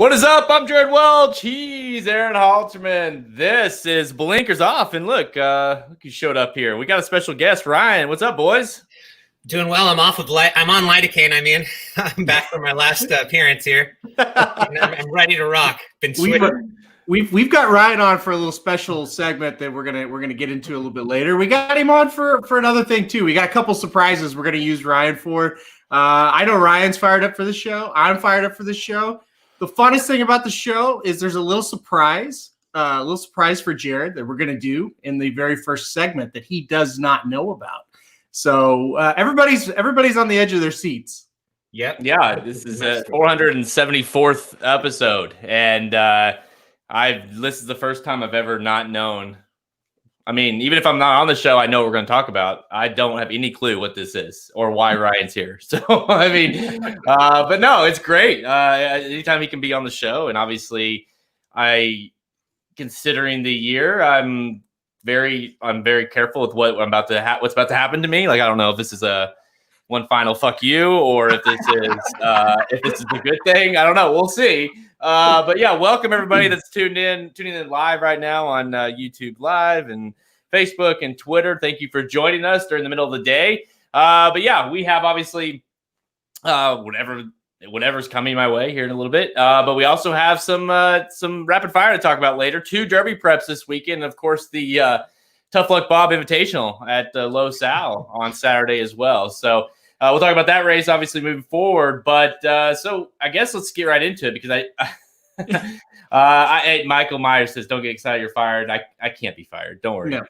What is up? I'm Jared Welch. He's Aaron Halterman. This is Blinkers Off. And look who showed up here. We got a special guest, Ryan. What's up, boys? Doing well. I'm off of I'm on lidocaine. I'm back from my last appearance here. I'm ready to rock. Been sweating. We've got Ryan on for a little special segment that we're gonna get into a little bit later. We got him on for another thing too. We got a couple surprises we're gonna use Ryan for. I know Ryan's fired up for the show. I'm fired up for the show. The funnest thing about the show is there's a little surprise for Jared that we're gonna do in the very first segment that he does not know about. So everybody's on the edge of their seats. Yep. Yeah, this is a 474th episode, and this is the first time I've ever not known. I mean, even if I'm not on the show, I know what we're going to talk about. I don't have any clue what this is or why Ryan's here. So, I mean, but no, it's great. Anytime he can be on the show, and obviously, considering the year, I'm very careful with what's about to happen to me. Like, I don't know if this is one final fuck you or if this is a good thing. I don't know. We'll see. But yeah, welcome everybody that's tuning in live right now on YouTube Live and Facebook and Twitter. Thank you for joining us during the middle of the day. But yeah, we have obviously whatever's coming my way here in a little bit. But we also have some rapid fire to talk about later. 2 Derby preps this weekend. Of course, the Tough Luck Bob Invitational at Los Al on Saturday as well. So we'll talk about that race, obviously, moving forward. But so I guess let's get right into it because Michael Myers says, "Don't get excited, you're fired." I can't be fired. Don't worry. No.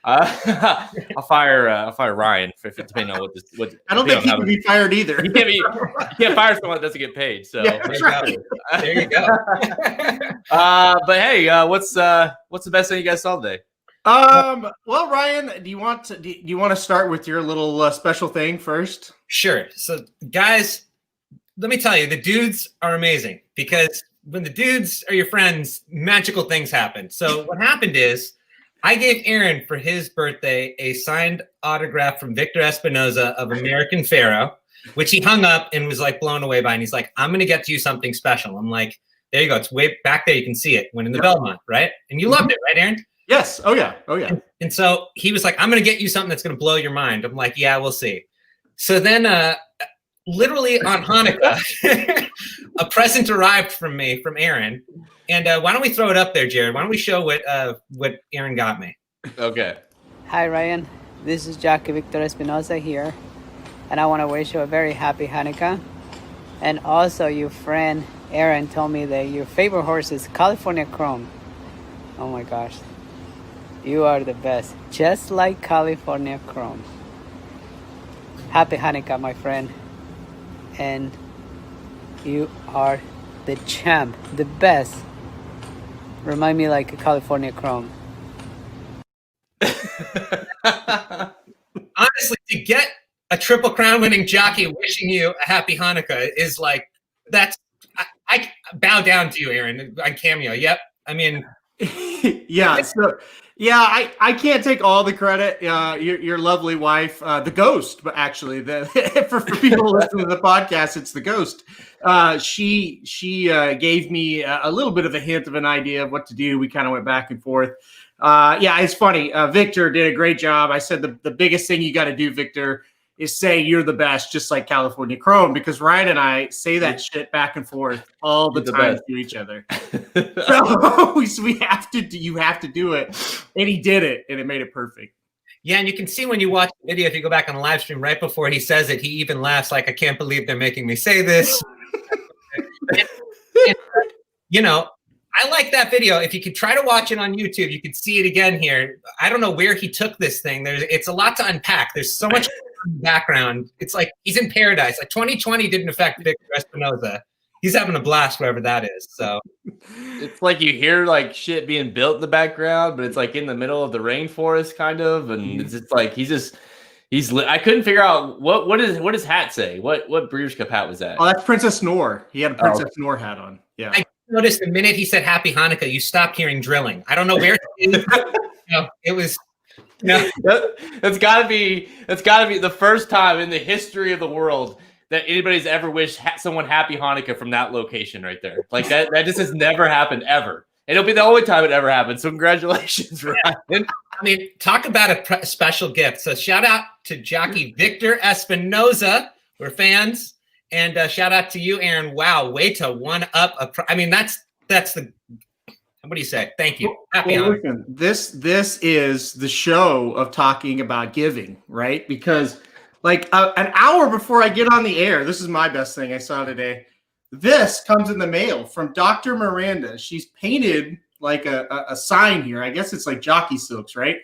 I'll fire Ryan depending on what this. I don't think he can be fired either. You can't fire someone that doesn't get paid. So yeah, that's right. There you go. But hey, what's the best thing you guys saw today? Well, Ryan, do you want to start with your little special thing first? Sure. So, guys, let me tell you, the dudes are amazing because when the dudes are your friends, magical things happen. So what happened is I gave Aaron for his birthday a signed autograph from Victor Espinoza of American Pharaoh, which he hung up and was like blown away by. And he's like, "I'm going to get you something special." I'm like, "There you go. It's way back there. You can see it when in the Belmont, right?" And you loved it, right, Aaron? Yes. Oh yeah. And so he was like, "I'm going to get you something that's going to blow your mind." I'm like, "Yeah, we'll see." So then literally on Hanukkah, a present arrived from Aaron. And why don't we throw it up there, Jared? Why don't we show what Aaron got me? Okay. Hi, Ryan. This is Jackie Victor Espinoza here. And I want to wish you a very happy Hanukkah. And also your friend Aaron told me that your favorite horse is California Chrome. Oh my gosh. You are the best. Just like California Chrome. Happy Hanukkah, my friend. And you are the champ, the best. Remind me like a California Chrome. Honestly, to get a Triple Crown winning jockey wishing you a happy Hanukkah is like, I bow down to you, Aaron, on Cameo. Yep. I mean, yeah. So, yeah, I can't take all the credit. Your lovely wife, the ghost, but actually, for people listening to the podcast, it's the ghost. She gave me a little bit of a hint of an idea of what to do. We kind of went back and forth. Yeah, it's funny. Victor did a great job. I said the biggest thing you got to do, Victor, is say you're the best, just like California Chrome, because Ryan and I say that shit back and forth all the time to each other. So you have to do it. And he did it, and it made it perfect. Yeah, and you can see when you watch the video, if you go back on the live stream, right before he says it, he even laughs like, "I can't believe they're making me say this." and, you know, I like that video. If you could try to watch it on YouTube, you could see it again here. I don't know where he took this thing. It's a lot to unpack. There's so much background. It's like he's in paradise. Like 2020 didn't affect Victor Espinoza. He's having a blast wherever that is. So it's like you hear like shit being built in the background, but it's like in the middle of the rainforest kind of, and it's just like I couldn't figure out what does hat say? What Breeders' Cup hat was that? Oh, that's Princess Noor. He had a Princess Noor hat on. Yeah. I noticed the minute he said Happy Hanukkah, you stopped hearing drilling. I don't know where it was. No. That's got to be the first time in the history of the world that anybody's ever wished someone happy Hanukkah from that location right there. Like that just has never happened ever. And it'll be the only time it ever happened. So congratulations, Ryan. I mean, talk about a special gift. So shout out to jockey Victor Espinoza. We're fans. And shout out to you, Aaron. Wow, way to one up. I mean, that's the. What do you say? Thank you. Happy listen, this is the show of talking about giving, right? Because like an hour before I get on the air, this is my best thing I saw today. This comes in the mail from Dr. Miranda. She's painted like a sign here. I guess it's like jockey silks, right?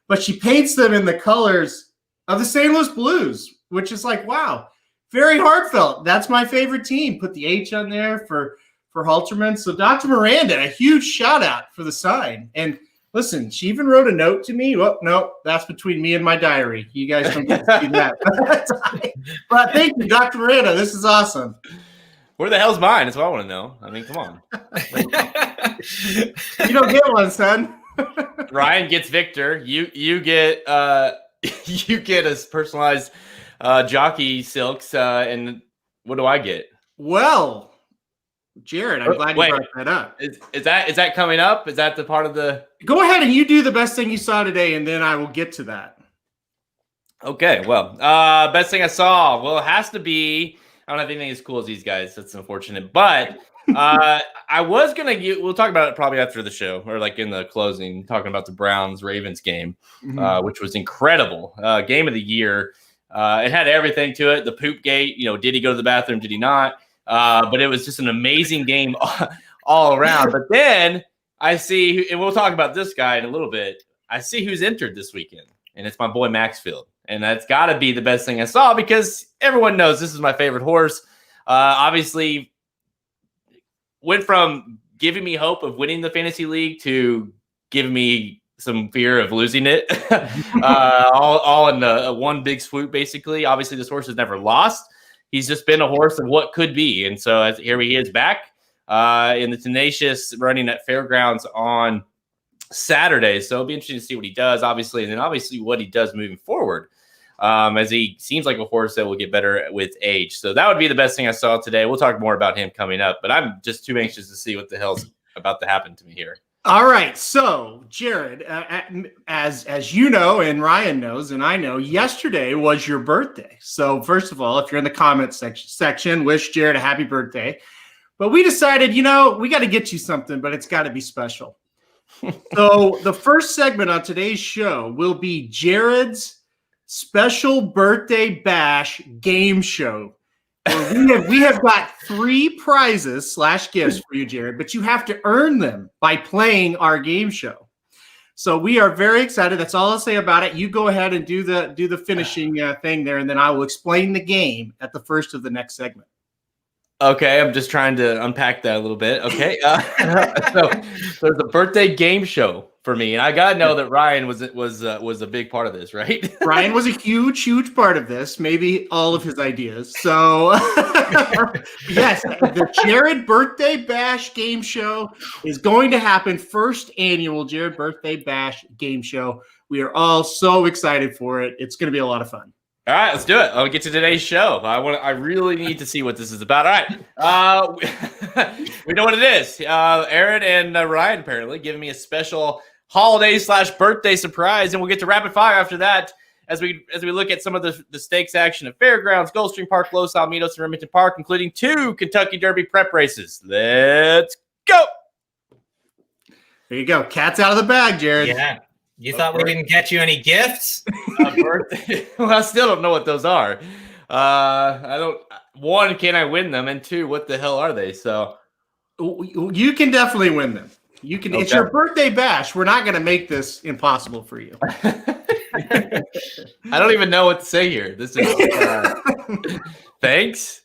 But she paints them in the colors of the St. Louis Blues, which is like, wow, very heartfelt. That's my favorite team. Put the H on there for Halterman. So Dr. Miranda, a huge shout out for the sign. And listen, she even wrote a note to me. Well, no, that's between me and my diary. You guys don't get to see that. But thank you, Dr. Miranda. This is awesome. Where the hell's mine? That's what I want to know. I mean, come on. You don't get one, son. Ryan gets Victor. You get you get a personalized jockey silks. And what do I get? Well, Jared, I'm glad you brought that up. Is that coming up? Is that the part of the? Go ahead and you do the best thing you saw today, and then I will get to that. Okay. Well, best thing I saw. Well, it has to be. I don't have anything as cool as these guys. That's unfortunate. But I was gonna we'll talk about it probably after the show or like in the closing, talking about the Browns-Ravens game, which was incredible. Game of the year. It had everything to it. The poop gate. Did he go to the bathroom? Did he not? But it was just an amazing game all around. But then I see, and we'll talk about this guy in a little bit. I see who's entered this weekend, and it's my boy Maxfield. And that's got to be the best thing I saw because everyone knows this is my favorite horse. Obviously, went from giving me hope of winning the fantasy league to giving me some fear of losing it. all in one big swoop, basically. Obviously, this horse has never lost. He's just been a horse of what could be. And so here he is back in the Tenacious running at Fairgrounds on Saturday. So it'll be interesting to see what he does, obviously, and then obviously what he does moving forward, as he seems like a horse that will get better with age. So that would be the best thing I saw today. We'll talk more about him coming up, but I'm just too anxious to see what the hell's about to happen to me here. All right, so Jared, as you know, and Ryan knows, and I know, yesterday was your birthday. So first of all, if you're in the comments section, wish Jared a happy birthday. But we decided, we got to get you something, but it's got to be special. So the first segment on today's show will be Jared's special birthday bash game show. We have got 3 prizes / gifts for you, Jared, but you have to earn them by playing our game show. So we are very excited. That's all I'll say about it. You go ahead and do the finishing thing there, and then I will explain the game at the first of the next segment. Okay, I'm just trying to unpack that a little bit. Okay, so there's a birthday game show for me, and I gotta know that Ryan was a big part of this, right? Ryan was a huge part of this, maybe all of his ideas. So yes, the Jared Birthday Bash game show is going to happen. First annual Jared Birthday Bash game show. We are all so excited for it. It's going to be a lot of fun. All right, let's do it. I'll get to today's show. I really need to see what this is about. All right, we know what it is. Aaron and Ryan apparently giving me a special holiday / birthday surprise, and we'll get to rapid fire after that as we look at some of the stakes action at Fairgrounds, Gulfstream Park, Los Alamitos, and Remington Park, including 2 Kentucky Derby prep races. Let's go. There you go. Cat's out of the bag, Jared. Yeah. You thought we didn't get you any gifts? Birthday. Well, I still don't know what those are. I don't. 1, can I win them? And 2, what the hell are they? So you can definitely win them. You can. Okay. It's your birthday bash. We're not going to make this impossible for you. I don't even know what to say here. This is thanks.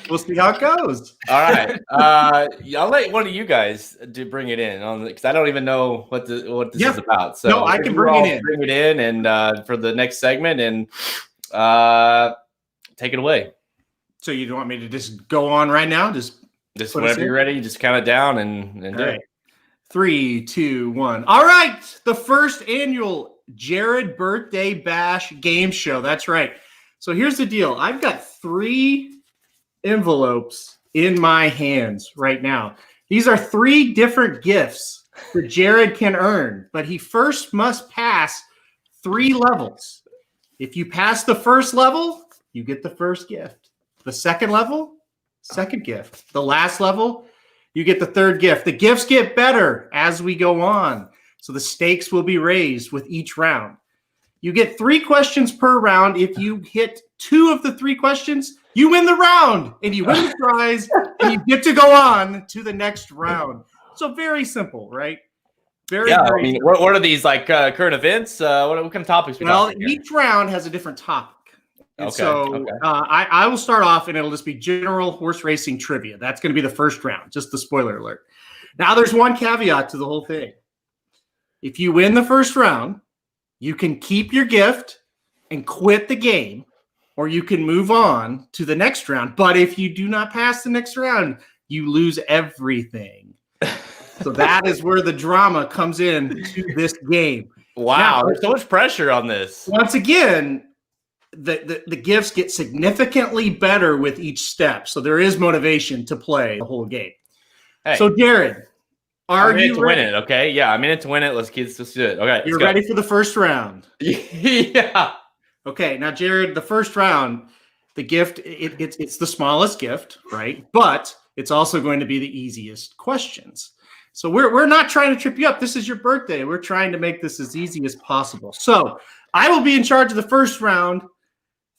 We'll see how it goes. All right. I'll let one of you guys bring it in because I don't even know what this is about. So no, I can bring it in and for the next segment and take it away. So you don't want me to just go on right now? Just whenever you're ready, just count it down and do it. 3, 2, 1. All right. The first annual Jared Birthday Bash game show. That's right. So here's the deal. I've got 3 envelopes in my hands right now. These are 3 different gifts that Jared can earn, but he first must pass 3 levels. If you pass the first level, you get the first gift. The second level, second gift. The last level, you get the third gift. The gifts get better as we go on. So the stakes will be raised with each round. You get 3 questions per round. If you hit 2 of the 3 questions, you win the round and you win the prize and you get to go on to the next round. So very simple, right? Very I very mean, simple. what are these like current events? What kind of topics? Well, each round has a different topic. And I will start off and it'll just be general horse racing trivia. That's going to be the first round, just the spoiler alert. Now, there's one caveat to the whole thing. If you win the first round, you can keep your gift and quit the game, or you can move on to the next round. But if you do not pass the next round, you lose everything. So that is where the drama comes in to this game. Wow, now, there's so much pressure on this. Once again, the gifts get significantly better with each step. So there is motivation to play the whole game. Hey, so Jared, I'm in it to win it, okay? Yeah, I'm in it to win it. Let's do it. Okay. You're ready for the first round. Yeah. Okay, now Jared, the first round, the gift, it's the smallest gift, right? But it's also going to be the easiest questions. So we're not trying to trip you up. This is your birthday. We're trying to make this as easy as possible. So I will be in charge of the first round.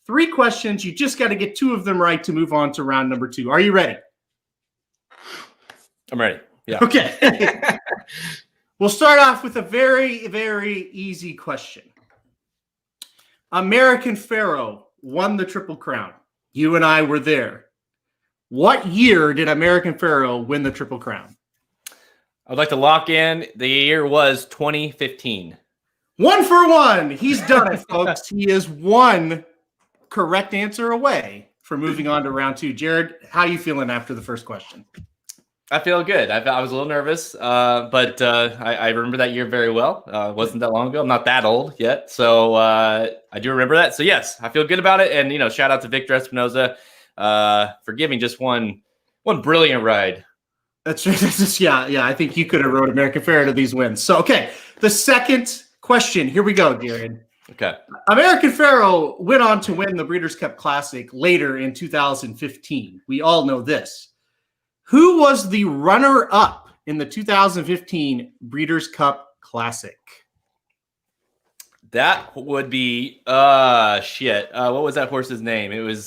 3 questions. You just got to get 2 of them right to move on to round number 2. Are you ready? I'm ready. Yeah. Okay. We'll start off with a very, very easy question. American Pharoah won the Triple Crown. You and I were there. What year did American Pharoah win the Triple Crown? I'd like to lock in. The year was 2015. 1 for 1. He's done it, folks. He is 1 correct answer away for moving on to round 2. Jared, how are you feeling after the first question? I feel good. I was a little nervous, but I remember that year very well. It wasn't that long ago. I'm not that old yet, so I do remember that. So yes, I feel good about it. And shout out to Victor Espinoza for giving just one brilliant ride. That's yeah. I think you could have rode American Pharoah to these wins. So okay, the second question. Here we go, Jared. Okay. American Pharoah went on to win the Breeders' Cup Classic later in 2015. We all know this. Who was the runner-up in the 2015 Breeders' Cup Classic? That would be shit. What was that horse's name? It was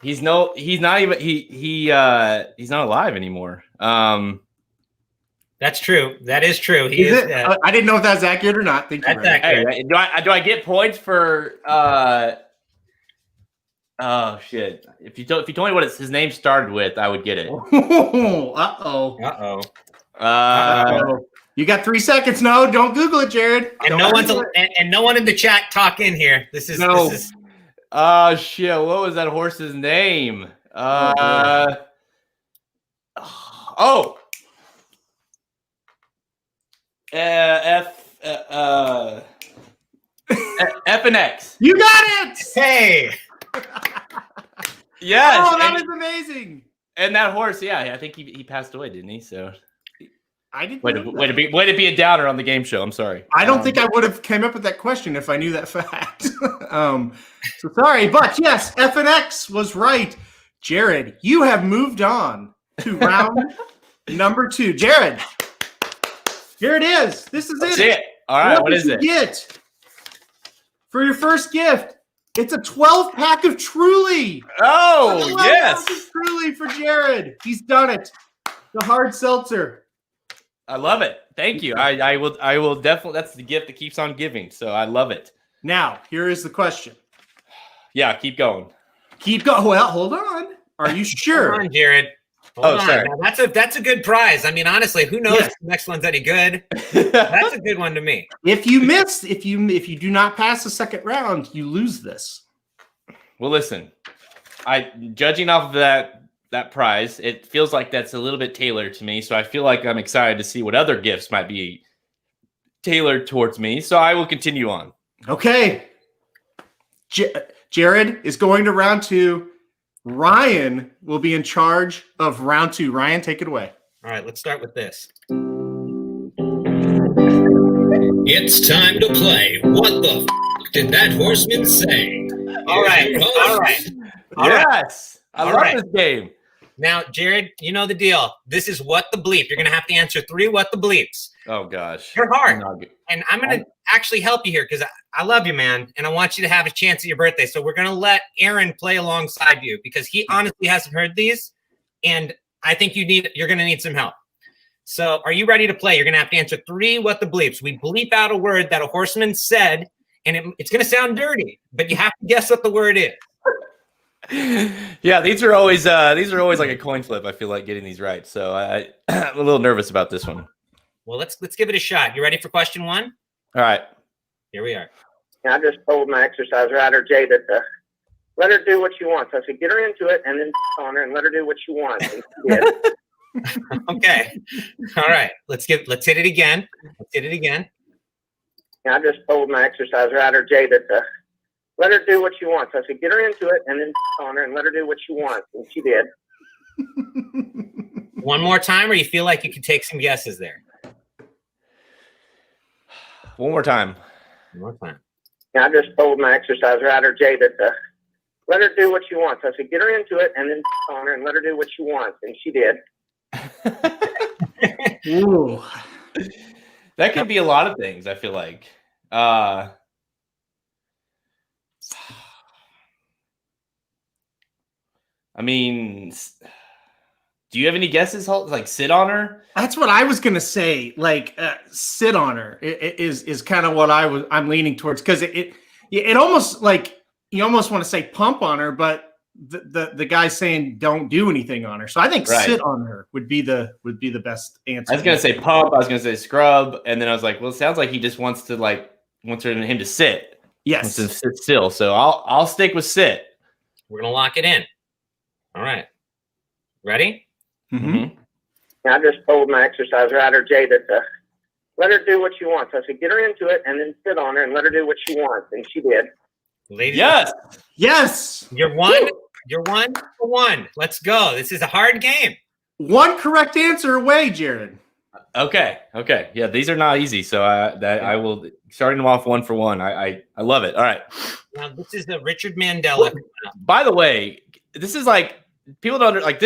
he's not alive anymore. That's true. That is true. He is. I didn't know if that's accurate or not. Thank you. That's accurate. Hey, do I get points for oh shit! If you told me what his name started with, I would get it. Uh-oh. You got 3 seconds. No, don't Google it, Jared. And no one in the chat talk in here. This is. Oh shit! What was that horse's name? F and X. You got it. Hey. Yes. Oh, that is amazing. And that horse, yeah, I think he passed away, didn't he? So I didn't. Way to be a downer on the game show. I'm sorry. I don't think I would have came up with that question if I knew that fact. So sorry, but yes, F and X was right. Jared, you have moved on to round number 2. Jared, here it is. This is That's it. All right, what is it? Get for your first gift. It's a 12-pack of Truly. Oh, yes. Truly for Jared. He's done it. The hard seltzer. I love it. Thank you. I will definitely. That's the gift that keeps on giving. So I love it. Now, here is the question. Yeah, keep going. Keep going. Well, hold on. Are you sure? Hold on, Jared. Hold on. Sorry. Now, that's a good prize. I mean, honestly, who knows if the next one's any good? That's a good one to me. If you miss, if you do not pass the second round, you lose this. Well, listen, judging off of that prize, it feels like that's a little bit tailored to me. So I feel like I'm excited to see what other gifts might be tailored towards me. So I will continue on. Okay. Jared is going to round 2. Ryan will be in charge of round 2. Ryan, take it away. All right, let's start with this. It's time to play. What the did that horseman say? All right. Yes. I love this game. Now, Jared, you know the deal. This is what the bleep. You're going to have to answer 3 what the bleeps. Oh, gosh. You're hard. And I'm going to actually help you here because I love you, man. And I want you to have a chance at your birthday. So we're going to let Aaron play alongside you because he honestly hasn't heard these. And I think you're going to need some help. So are you ready to play? You're going to have to answer 3 what the bleeps. We bleep out a word that a horseman said, and it's going to sound dirty, but you have to guess what the word is. Yeah, these are always like a coin flip. I feel like getting these right. So I'm a little nervous about this one. Well, let's give it a shot. You ready for question 1? All right. Here we are. I just told my exercise rider, Jay, that let her do what she wants. I said, get her into it and then on her and let her do what she wants. And she did. Okay. All right. Let's hit it again. I just told my exercise rider, Jay, that let her do what she wants. I said, get her into it and then on her and let her do what she wants. And she did. One more time, or you feel like you could take some guesses there? One more time. I just told my exercise rider, Jay, that let her do what she wants. I said, get her into it and then on her and let her do what she wants. And she did. Ooh. That could be a lot of things, I feel like. I mean, do you have any guesses? Like sit on her? That's what I was gonna say. Like sit on her is kind of what I'm leaning towards because it almost like you almost want to say pump on her, but the guy's saying don't do anything on her. So I think sit on her would be the best answer. I was gonna say pump. I was gonna say scrub, and then I was like, well, it sounds like he just wants him to sit. Yes, wants to sit still. So I'll stick with sit. We're gonna lock it in. All right. Ready? Mm-hmm. I just told my exercise rider, Jay, that let her do what she wants. I said, get her into it and then sit on her and let her do what she wants. And she did. Ladies, yes. You're one for one. Let's go. This is a hard game. One correct answer away, Jared. Okay. Yeah, these are not easy. So I will starting them off 1 for 1. I love it. All right. Now this is the Richard Mandela. By the way, this is like people don't like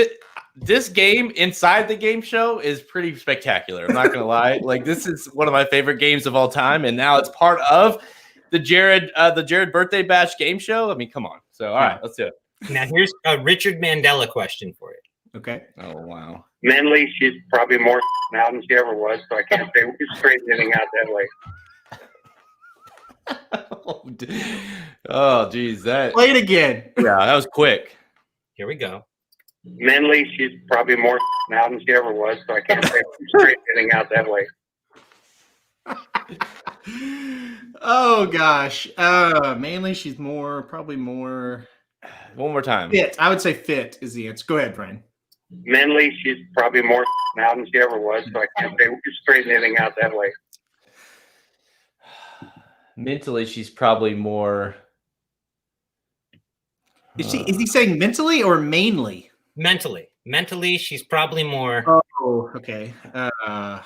this game inside the game show is pretty spectacular. I'm not gonna lie. Like this is one of my favorite games of all time, and now it's part of the Jared birthday bash game show. I mean, come on. So all right, let's do it. Now here's a Richard Mandela question for you. Okay. Oh wow. Mentally, she's probably more now than she ever was, so I can't say we're straightening out that way. Oh geez, Play it again. Yeah, that was quick. Here we go. Mentally, she's probably more now than she ever was, so I can't say we're straightening out that way. Oh gosh. Mainly she's probably more. One more time. Fit. I would say fit is the answer. Go ahead, Brian. Mentally, she's probably more now than she ever was, so I can't say we're straightening out that way. Mentally, she's probably more. Is he saying mentally or mainly? Mentally, she's probably more. Oh, okay. I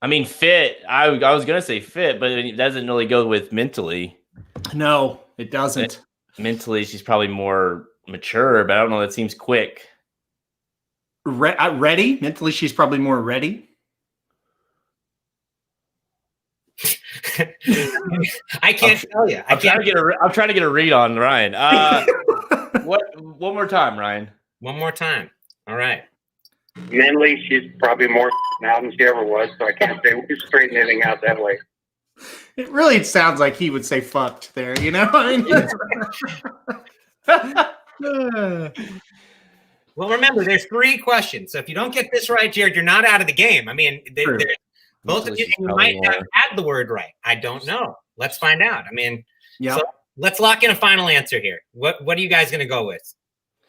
mean, fit. I was gonna say fit, but it doesn't really go with mentally. No, it doesn't. Mentally, she's probably more mature, but I don't know. That seems quick. Ready? Mentally, she's probably more ready. I can't tell you. I'm trying to get a read on Ryan. One more time, Ryan. One more time. All right. Mentally, she's probably more now than she ever was, so I can't say we're straightening out that way. It really sounds like he would say fucked there, you know? Well, remember, there's 3 questions. So if you don't get this right, Jared, you're not out of the game. I mean, both of you might have had the word right. I don't know. Let's find out. I mean, so let's lock in a final answer here. What are you guys going to go with?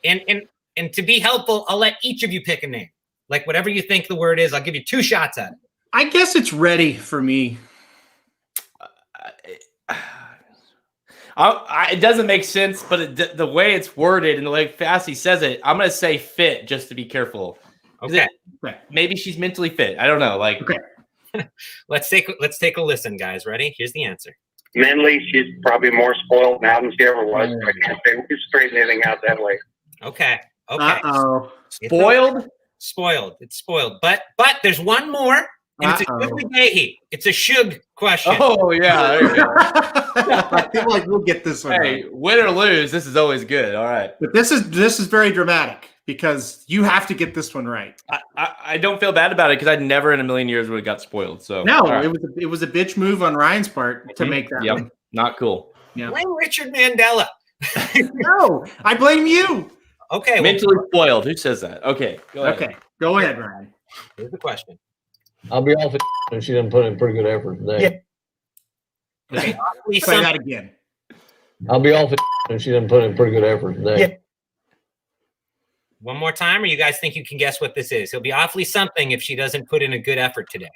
And to be helpful, I'll let each of you pick a name. Like whatever you think the word is, I'll give you 2 shots at it. I guess it's ready for me. It doesn't make sense, but the way it's worded and the way fast he says it, I'm gonna say fit just to be careful. Okay. Maybe she's mentally fit. I don't know. Like, okay. Let's take a listen, guys. Ready? Here's the answer. Mentally, she's probably more spoiled now than she ever was. I can't say we straighten anything out that way. Okay. Uh-oh. spoiled. Spoiled. It's spoiled. But there's one more. And it's a Shug It's a Shug question. Oh yeah, there you go. I feel like we'll get this one. Hey, win or lose, this is always good. All right. But this is very dramatic because you have to get this one right. I don't feel bad about it because I never in a million years would have got spoiled. So no, right. it was a bitch move on Ryan's part to make that one. Not cool. Yeah. Blame Richard Mandela. No, I blame you. Okay. Mentally spoiled. Who says that? Okay. Go ahead. Okay. Go ahead, Ryan. Here's the question. I'll be off it and she done put in pretty good effort today. Yeah. Okay. Say that again. I'll be off it and she done put in pretty good effort today. Yeah. One more time, or you guys think you can guess what this is? He'll be awfully something if she doesn't put in a good effort today.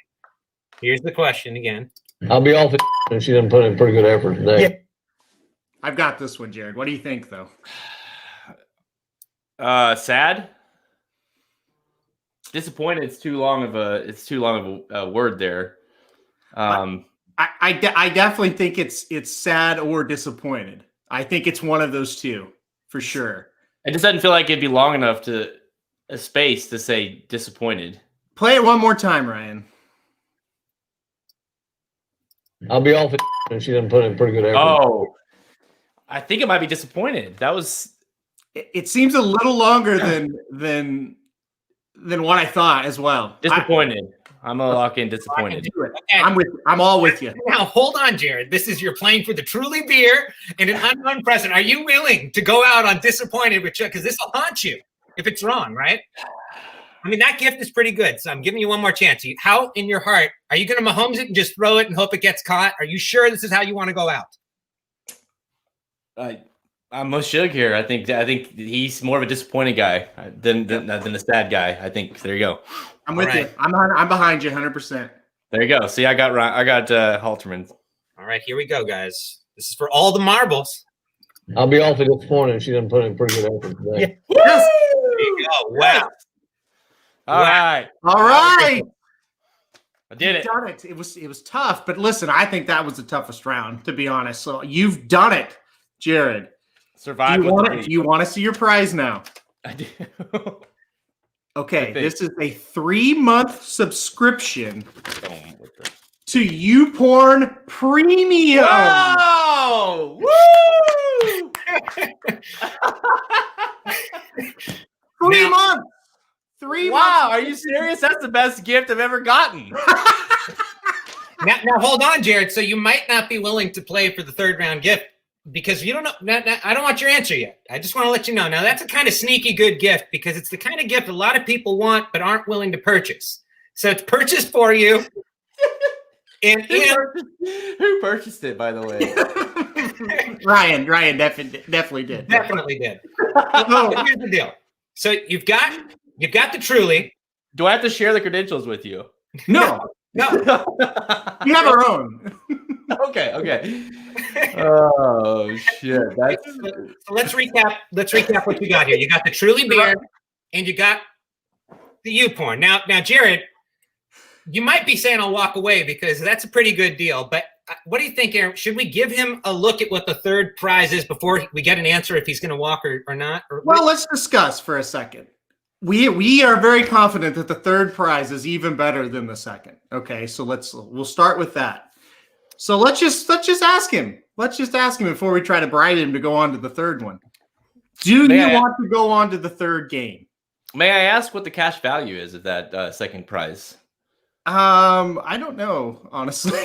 Here's the question again. I'll be off it and she done put in pretty good effort today. Yeah. I've got this one, Jared. What do you think, though? Sad. Disappointed. It's too long of a word there. I definitely think it's sad or disappointed. I think it's one of those two for sure. It just doesn't feel like it'd be long enough to a space to say disappointed. Play it one more time, Ryan. I'll be off it and she done put in pretty good effort. Oh, I think it might be disappointed. That was. It seems a little longer than what I thought as well. Disappointed. I'm gonna lock in disappointed. Okay. I'm all with you. Now hold on, Jared. This is you're playing for the Truly beer and an unknown present. Are you willing to go out on disappointed with Chuck? Because this will haunt you if it's wrong, right? I mean, that gift is pretty good. So I'm giving you one more chance. How in your heart are you going to Mahomes it and just throw it and hope it gets caught? Are you sure this is how you want to go out? I'm a Shug here. I think he's more of a disappointed guy than a sad guy. I think there you go. I'm with you. I'm behind you 100%. There you go. See, I got Halterman. All right, here we go, guys. This is for all the marbles. I'll be off it disappointed. She done put in pretty good effort today. Yeah. Yes. There you go. Wow. All right. I did it. Done it. It was tough, but listen, I think that was the toughest round, to be honest. So you've done it, Jared. Survive. Do you want to see your prize now? I do. Okay, this is a 3-month subscription to YouPorn Premium. Oh, woo! 3 months. 3 months. Wow, are you serious? That's the best gift I've ever gotten. Now hold on, Jared. So you might not be willing to play for the third round gift because you don't know. I don't want your answer yet. I just want to let you know. Now that's a kind of sneaky good gift because it's the kind of gift a lot of people want but aren't willing to purchase. So it's purchased for you. Who purchased it, by the way? Ryan definitely did. Definitely did. So here's the deal. So you've got the Truly. Do I have to share the credentials with you? No. We have our own. Okay. Oh shit! So let's recap. Let's recap what you got here. You got the Truly beer, and you got the YouPorn. Now, Jared, you might be saying I'll walk away because that's a pretty good deal. But what do you think, Aaron? Should we give him a look at what the third prize is before we get an answer if he's going to walk or not? Well, let's discuss for a second. We are very confident that the third prize is even better than the second. Okay, so we'll start with that. So let's just ask him. Let's just ask him before we try to bribe him to go on to the third one. Do you want to go on to the third game? May I ask what the cash value is of that second prize? I don't know, honestly.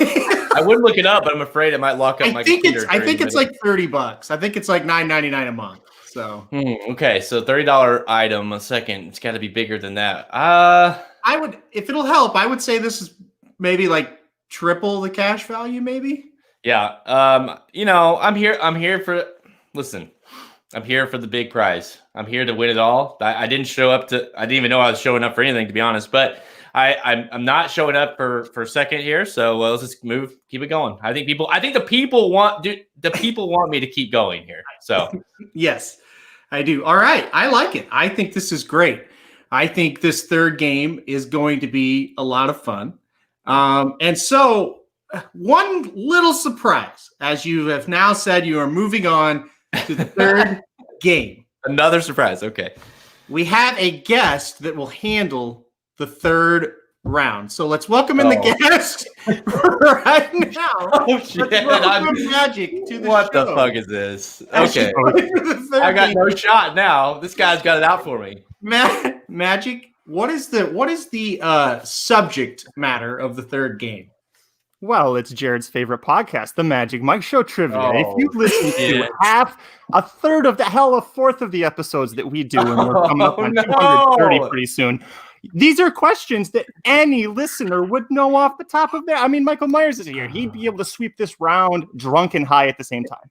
I would look it up, but I'm afraid it might lock up my computer. I think it's like $30. I think it's like $9.99 a month. So okay, so $30 item a second. It's got to be bigger than that. I would, if it'll help, I would say this is maybe like triple the cash value, maybe. Yeah. I'm here for. Listen, I'm here for the big prize. I'm here to win it all. I didn't show up to. I didn't even know I was showing up for anything, to be honest. But I'm not showing up for a second here, so let's just keep it going. I think the people want me to keep going here. So Yes, I do. All right. I like it. I think this is great. I think this third game is going to be a lot of fun. And so one little surprise, as you have now said, you are moving on to the third game. Another surprise. Okay. We have a guest that will handle the third round. So let's welcome in the guest right now. Oh, shit. Magic to the What show. the fuck is this? Okay. I got no shot now. This guy's got it out for me. Magic, what is the subject matter of the third game? Well, it's Jared's favorite podcast, The Magic Mike Show Trivia. If Oh, you listen to a third of a fourth of the episodes that we do, and we're coming up on 230 pretty soon, these are questions that any listener would know off the top of their. I mean, Michael Myers is here; he'd be able to sweep this round drunk and high at the same time.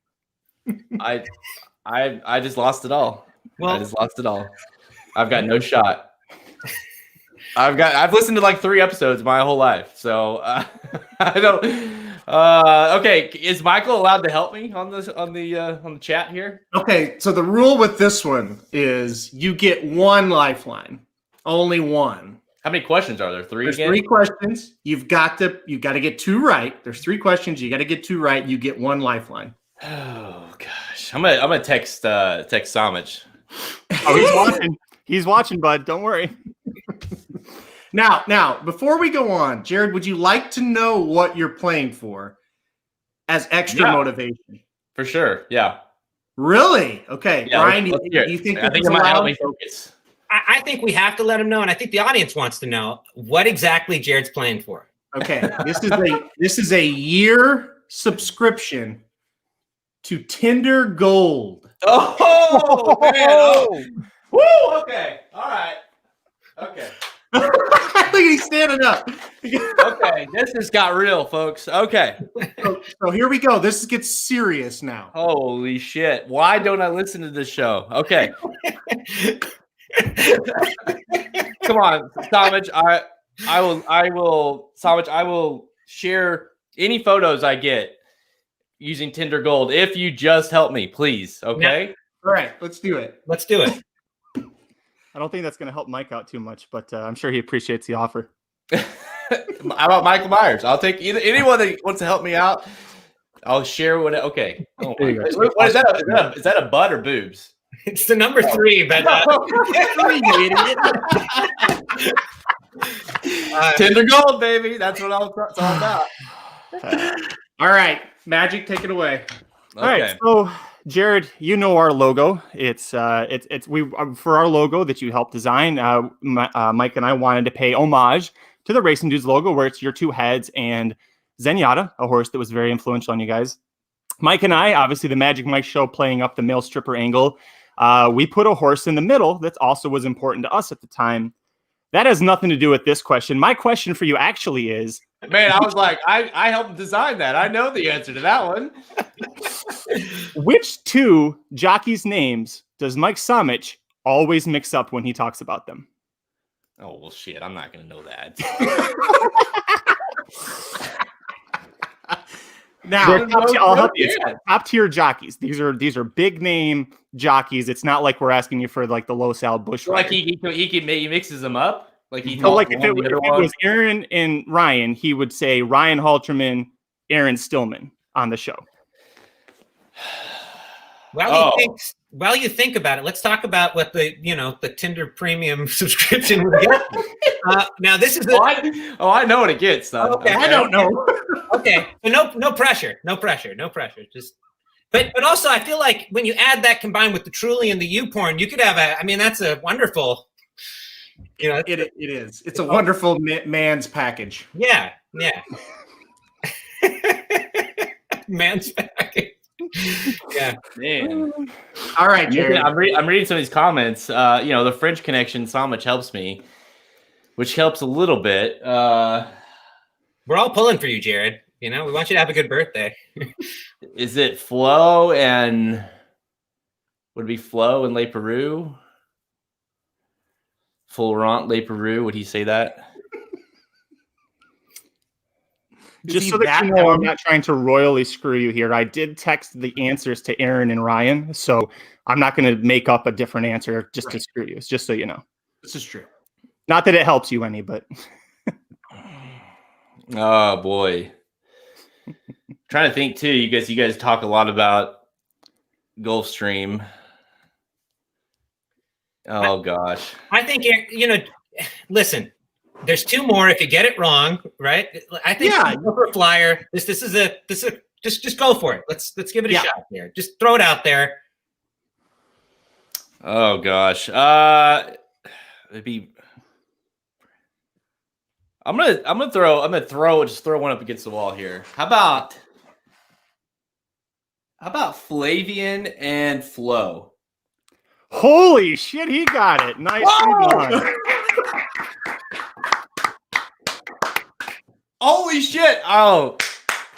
I just lost it all. Well, I just lost it all. I've got no shot. I've listened to like 3 episodes my whole life, so I don't. Okay, is Michael allowed to help me on the chat here? Okay, so the rule with this one is you get one lifeline, only one. How many questions are there? 3 There's again? 3 questions. You've got to get 2 right. There's 3 questions. You got to get 2 right. You get one lifeline. Oh gosh, I'm gonna text Samich. Oh, he's watching. He's watching, bud. Don't worry. Now, before we go on, Jared, would you like to know what you're playing for as extra motivation? For sure. Yeah. Really? Okay. Yeah, Ryan, let's hear it. do you think I this think is it might help allowed? me focus. I think we have to let him know, and I think the audience wants to know what exactly Jared's playing for. Okay. This is a year subscription to Tinder Gold. Oh man! Oh. Woo! Okay. All right. Okay. Look at he's standing up. Okay. This has got real, folks. Okay. So here we go. This gets serious now. Holy shit! Why don't I listen to this show? Okay. Come on, Samich. I will share any photos I get using Tinder Gold if you just help me, please. Okay. All right, let's do it. Let's do it. I don't think that's going to help Mike out too much, but I'm sure he appreciates the offer. How about Michael Myers? I'll take anyone that wants to help me out. I'll share what. Okay. Oh, There you go. what is that? Is that a butt or boobs? It's the number 3, but Tinder Gold, baby. That's what it's all about. All right, Magic, take it away. All right, so Jared, you know our logo. It's for our logo that you helped design. Mike and I wanted to pay homage to the Racing Dudes logo, where it's your 2 heads and Zenyatta, a horse that was very influential on you guys. Mike and I, obviously, the Magic Mike Show playing up the male stripper angle. We put a horse in the middle that also was important to us at the time. That has nothing to do with this question. My question for you actually is, man, I was like, I helped design that. I know the answer to that one. which 2 jockeys' names does Mike Samich always mix up when he talks about them? Oh, well, shit. I'm not going to know that. Now, I'll help you. It's top tier jockeys. These are big name jockeys. It's not like we're asking you for like the Los Al Bush. Like he mixes them up. Like he like if it was Aaron and Ryan, he would say Ryan Halterman, Aaron Stillman on the show. While you think about it, let's talk about what the Tinder Premium subscription would get. Now this is I know what it gets. Though. Okay. I don't know. Okay, so no pressure. Just, but also I feel like when you add that combined with the Truly and the U-porn, you could have that's a wonderful. It is. It's a wonderful man's package. Yeah. Man's package. Yeah, man. All right, Jared. I'm reading some of these comments. The French connection so much helps me, which helps a little bit. We're all pulling for you, Jared. We want you to have a good birthday. Is it Flo and would it be Flo and Le Peru? Florent Le Peru, would he say that? Just so that you know, I'm not trying to royally screw you here. I did text the answers to Aaron and Ryan, so I'm not going to make up a different answer just to screw you. It's just so you know. This is true. Not that it helps you any, but. Oh boy. Trying to think too. You guys talk a lot about Gulfstream. Oh gosh. I think listen. There's two more. If you get it wrong, right? I think go for a flyer. This is a just go for it. Let's give it a shot here. Just throw it out there. Oh gosh. It'd be. I'm gonna throw one up against the wall here. How about Flavian and Flo? Holy shit, he got it. Nice. Holy shit. Oh.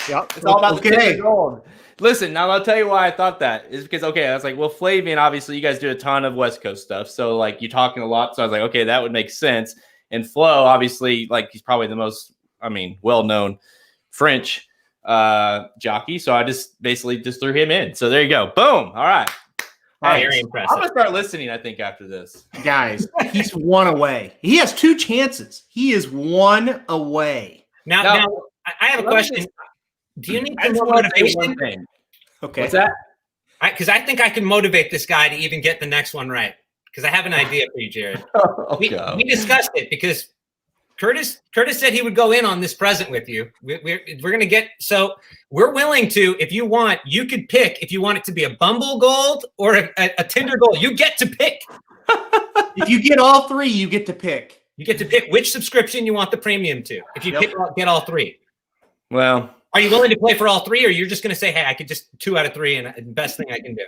Yep. It's all about the gold. Listen, now I'll tell you why I thought that is because, I was like, well, Flavian, obviously you guys do a ton of West Coast stuff. So like you're talking a lot. So I was like, okay, that would make sense. And Flo, obviously, like he's probably the most, well-known French jockey. So I just basically threw him in. So there you go. Boom. All right. Very impressive. I'm going to start listening, I think, after this. Guys, he's one away. He has 2 chances. He is 1 away. Now I have a question. Do you need some more motivation? Okay. What's that? Because I think I can motivate this guy to even get the next one right. Because I have an idea for you, Jared. We discussed it because Curtis said he would go in on this present with you. We're going to get, so we're willing to, if you want, you could pick if you want it to be a Bumble Gold or a Tinder Gold. You get to pick. If you get all 3, you get to pick. You get to pick which subscription you want the premium to. If you get all 3. Well, are you willing to play for all 3, or you're just going to say, hey, I could just 2 out of 3 and the best thing I can do?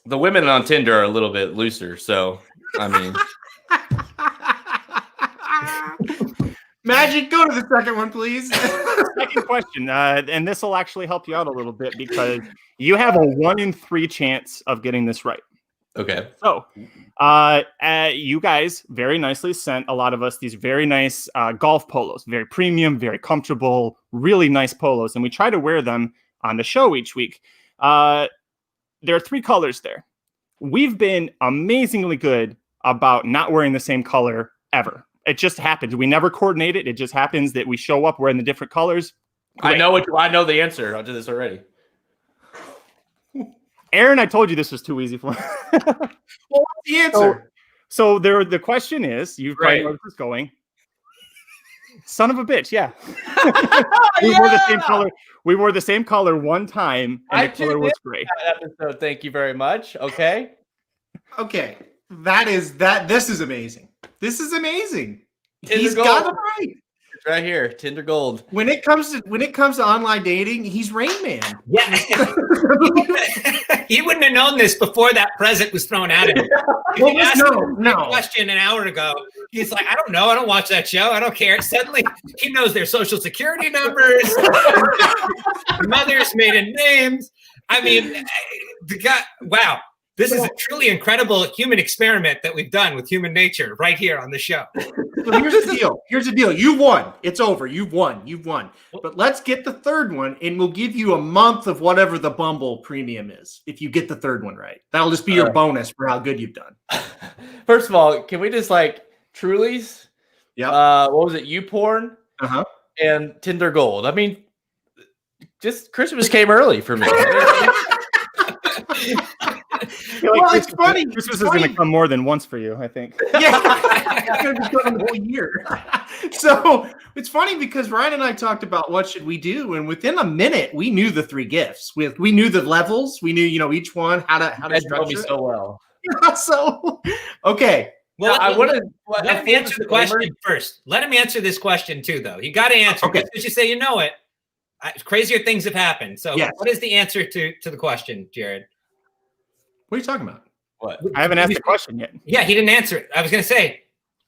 The women on Tinder are a little bit looser, so Magic, go to the second one, please. Second question, and this will actually help you out a little bit because you have a 1 in 3 chance of getting this right. Okay. So, you guys very nicely sent a lot of us these very nice golf polos, very premium, very comfortable, really nice polos, and we try to wear them on the show each week. There are 3 colors there. We've been amazingly good about not wearing the same color ever. It just happens. We never coordinate it. It just happens that we show up wearing the different colors. Great. I know the answer. I'll do this already. Aaron, I told you this was too easy for me. Well, what's the answer? So the question is, you've probably know where this is going. Son of a bitch, yeah. Wore the same color. We wore the same color one time, and the color was gray. Episode. Thank you very much. Okay. Okay. This is amazing. This is amazing. He's Gold. got it right. It's right here, Tinder Gold. When it comes to online dating, he's Rain Man. Yeah. He wouldn't have known this before that present was thrown at him. If you asked him a question an hour ago, he's like, I don't know. I don't watch that show. I don't care. Suddenly, he knows their social security numbers, mother's maiden names. I mean, the guy, wow. This is a truly incredible human experiment that we've done with human nature right here on the show. So here's the deal. You won. It's over. You've won. But let's get the third one, and we'll give you a month of whatever the Bumble premium is if you get the third one right. That'll just be your bonus for how good you've done. First of all, can we just Truly's? Yeah. What was it? YouPorn? And Tinder Gold. I mean, just Christmas came early for me. It's funny. Christmas is going to come more than once for you, I think. Yeah, it's going to be coming the whole year. So it's funny because Ryan and I talked about what should we do, and within a minute, we knew the 3 gifts. We knew the levels. We knew each one how to structure me so well. So okay. Well, let him answer the question first. Let him answer this question too, though. You got to answer because you say you know it. Crazier things have happened. So, What is the answer to the question, Jared? What are you talking about? What? I haven't asked the question yet. Yeah, he didn't answer it. I was going to say,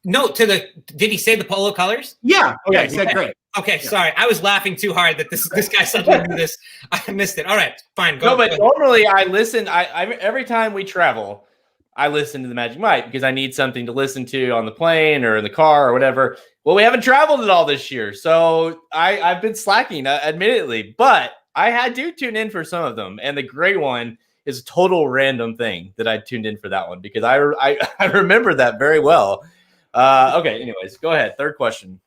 no, did he say the polo colors? Yeah. Okay, he said great. Okay, sorry. I was laughing too hard that this guy suddenly knew this. I missed it. All right, fine. Go. No, but normally I listen. I every time we travel, I listen to the Magic Mike because I need something to listen to on the plane or in the car or whatever. Well, we haven't traveled at all this year, so I've been slacking, admittedly. But I do tune in for some of them, and the gray one is a total random thing that I tuned in for that one because I remember that very well. Okay, anyways, go ahead. Third question.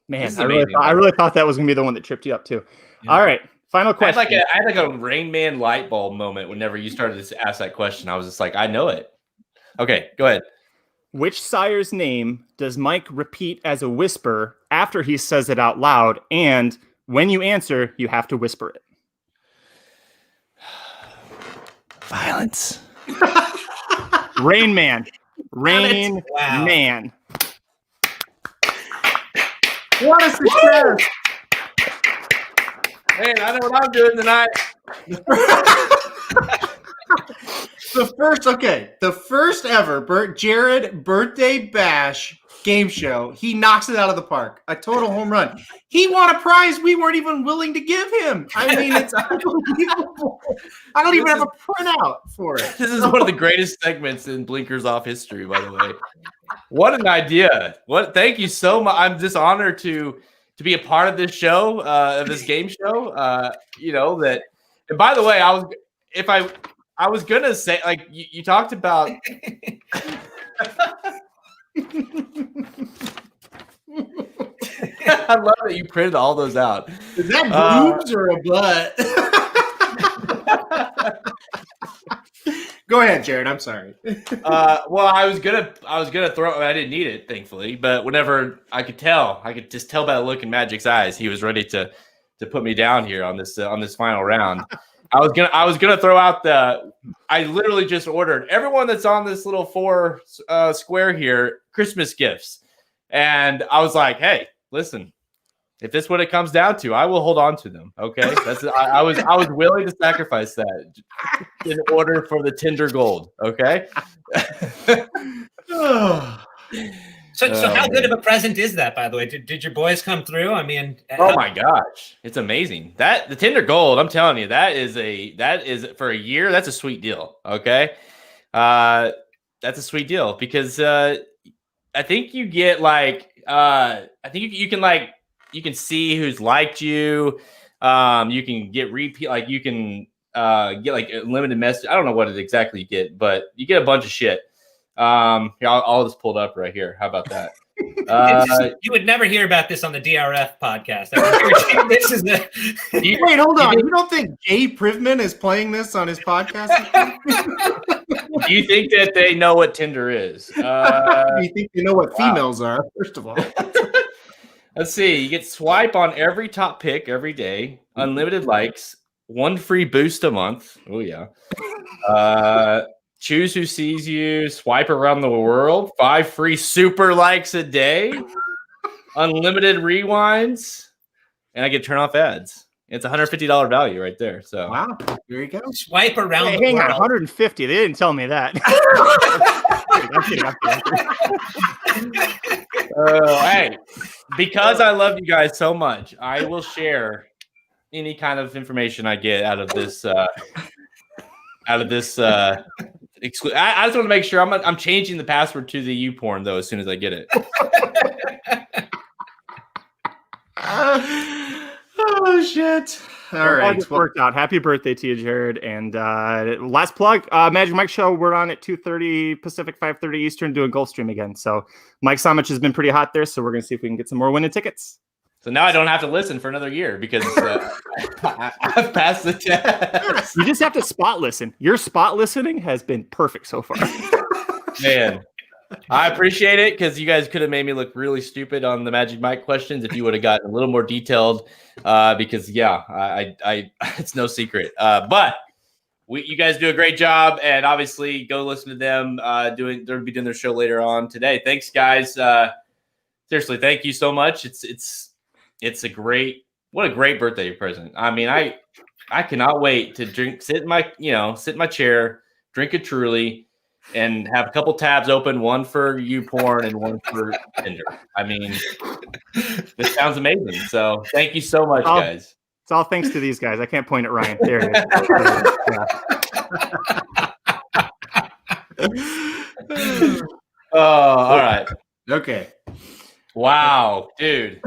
Man, I really thought that was going to be the one that tripped you up too. Yeah. All right, final question. I had like a Rain Man light bulb moment whenever you started to ask that question. I was just like, I know it. Okay, go ahead. Which sire's name does Mike repeat as a whisper after he says it out loud? And when you answer, you have to whisper it. Violence. Rain Man. Rain Man. What a success! Man, I know what I'm doing tonight. The first ever Jared birthday bash game show. He knocks it out of the park. A total home run. He won a prize we weren't even willing to give him. I mean, it's unbelievable. I don't even have a printout for it. This is one of the greatest segments in Blinkers Off history, by the way. What an idea. Thank you so much. I'm just honored to be a part of this show, of this game show. You know that. And by the way, I was gonna say, like, you talked about. I love that you printed all those out. Is that boobs or a butt? Go ahead, Jared. I'm sorry. Well, I was gonna throw. I didn't need it, thankfully. But whenever I could just tell by the look in Magic's eyes, he was ready to put me down here on this final round. I was gonna throw out I literally just ordered everyone that's on this little 4 square here Christmas gifts, and I was like, hey, listen, if this is what it comes down to, I will hold on to them. Okay, I was willing to sacrifice that in order for the Tinder gold. Okay. So how good of a present is that, by the way? Did your boys come through? I mean, oh my gosh, it's amazing. The Tinder Gold, I'm telling you, that is for a year. That's a sweet deal. Okay, that's a sweet deal because I think you get you can see who's liked you. You can get repeat, like you can get like a limited message. I don't know what it exactly you get, but you get a bunch of shit. Here, I'll just pull it up right here. How about that? You would never hear about this on the DRF podcast. This is Wait, hold on. You don't think Jay Privman is playing this on his podcast? Do you think that they know what Tinder is? Do you think they know what females are? First of all, let's see. You get swipe on every top pick every day, unlimited likes, 1 free boost a month. Oh yeah. Choose who sees you, swipe around the world, 5 free super likes a day, unlimited rewinds, and I get turn off ads. It's $150 value right there. So wow, there you go. Swipe around the hang world. on, 150. They didn't tell me that. I'm kidding. Hey, because I love you guys so much, I will share any kind of information I get out of this. I just want to make sure I'm changing the password to the YouPorn though as soon as I get it. Oh shit! All right, it worked out. Happy birthday to you, Jared. And last plug, Magic Mike show. We're on at 2:30 Pacific, 5:30 Eastern, doing Gulfstream again. So Mike Samich has been pretty hot there. So we're gonna see if we can get some more winning tickets. So now I don't have to listen for another year because I've passed the test. You just have to spot listen. Your spot listening has been perfect so far. Man, I appreciate it because you guys could have made me look really stupid on the Magic Mike questions if you would have gotten a little more detailed. Because I it's no secret. But you guys do a great job, and obviously go listen to them. They'll be doing their show later on today. Thanks, guys. Seriously, thank you so much. It's a great birthday present. I mean, I cannot wait to sit in my chair, drink a Truly, and have a couple tabs open, one for YouPorn and one for Tinder. I mean, this sounds amazing. So thank you so much, guys. It's all thanks to these guys. I can't point at Ryan. There it is. Oh, all right. Okay. Wow, dude.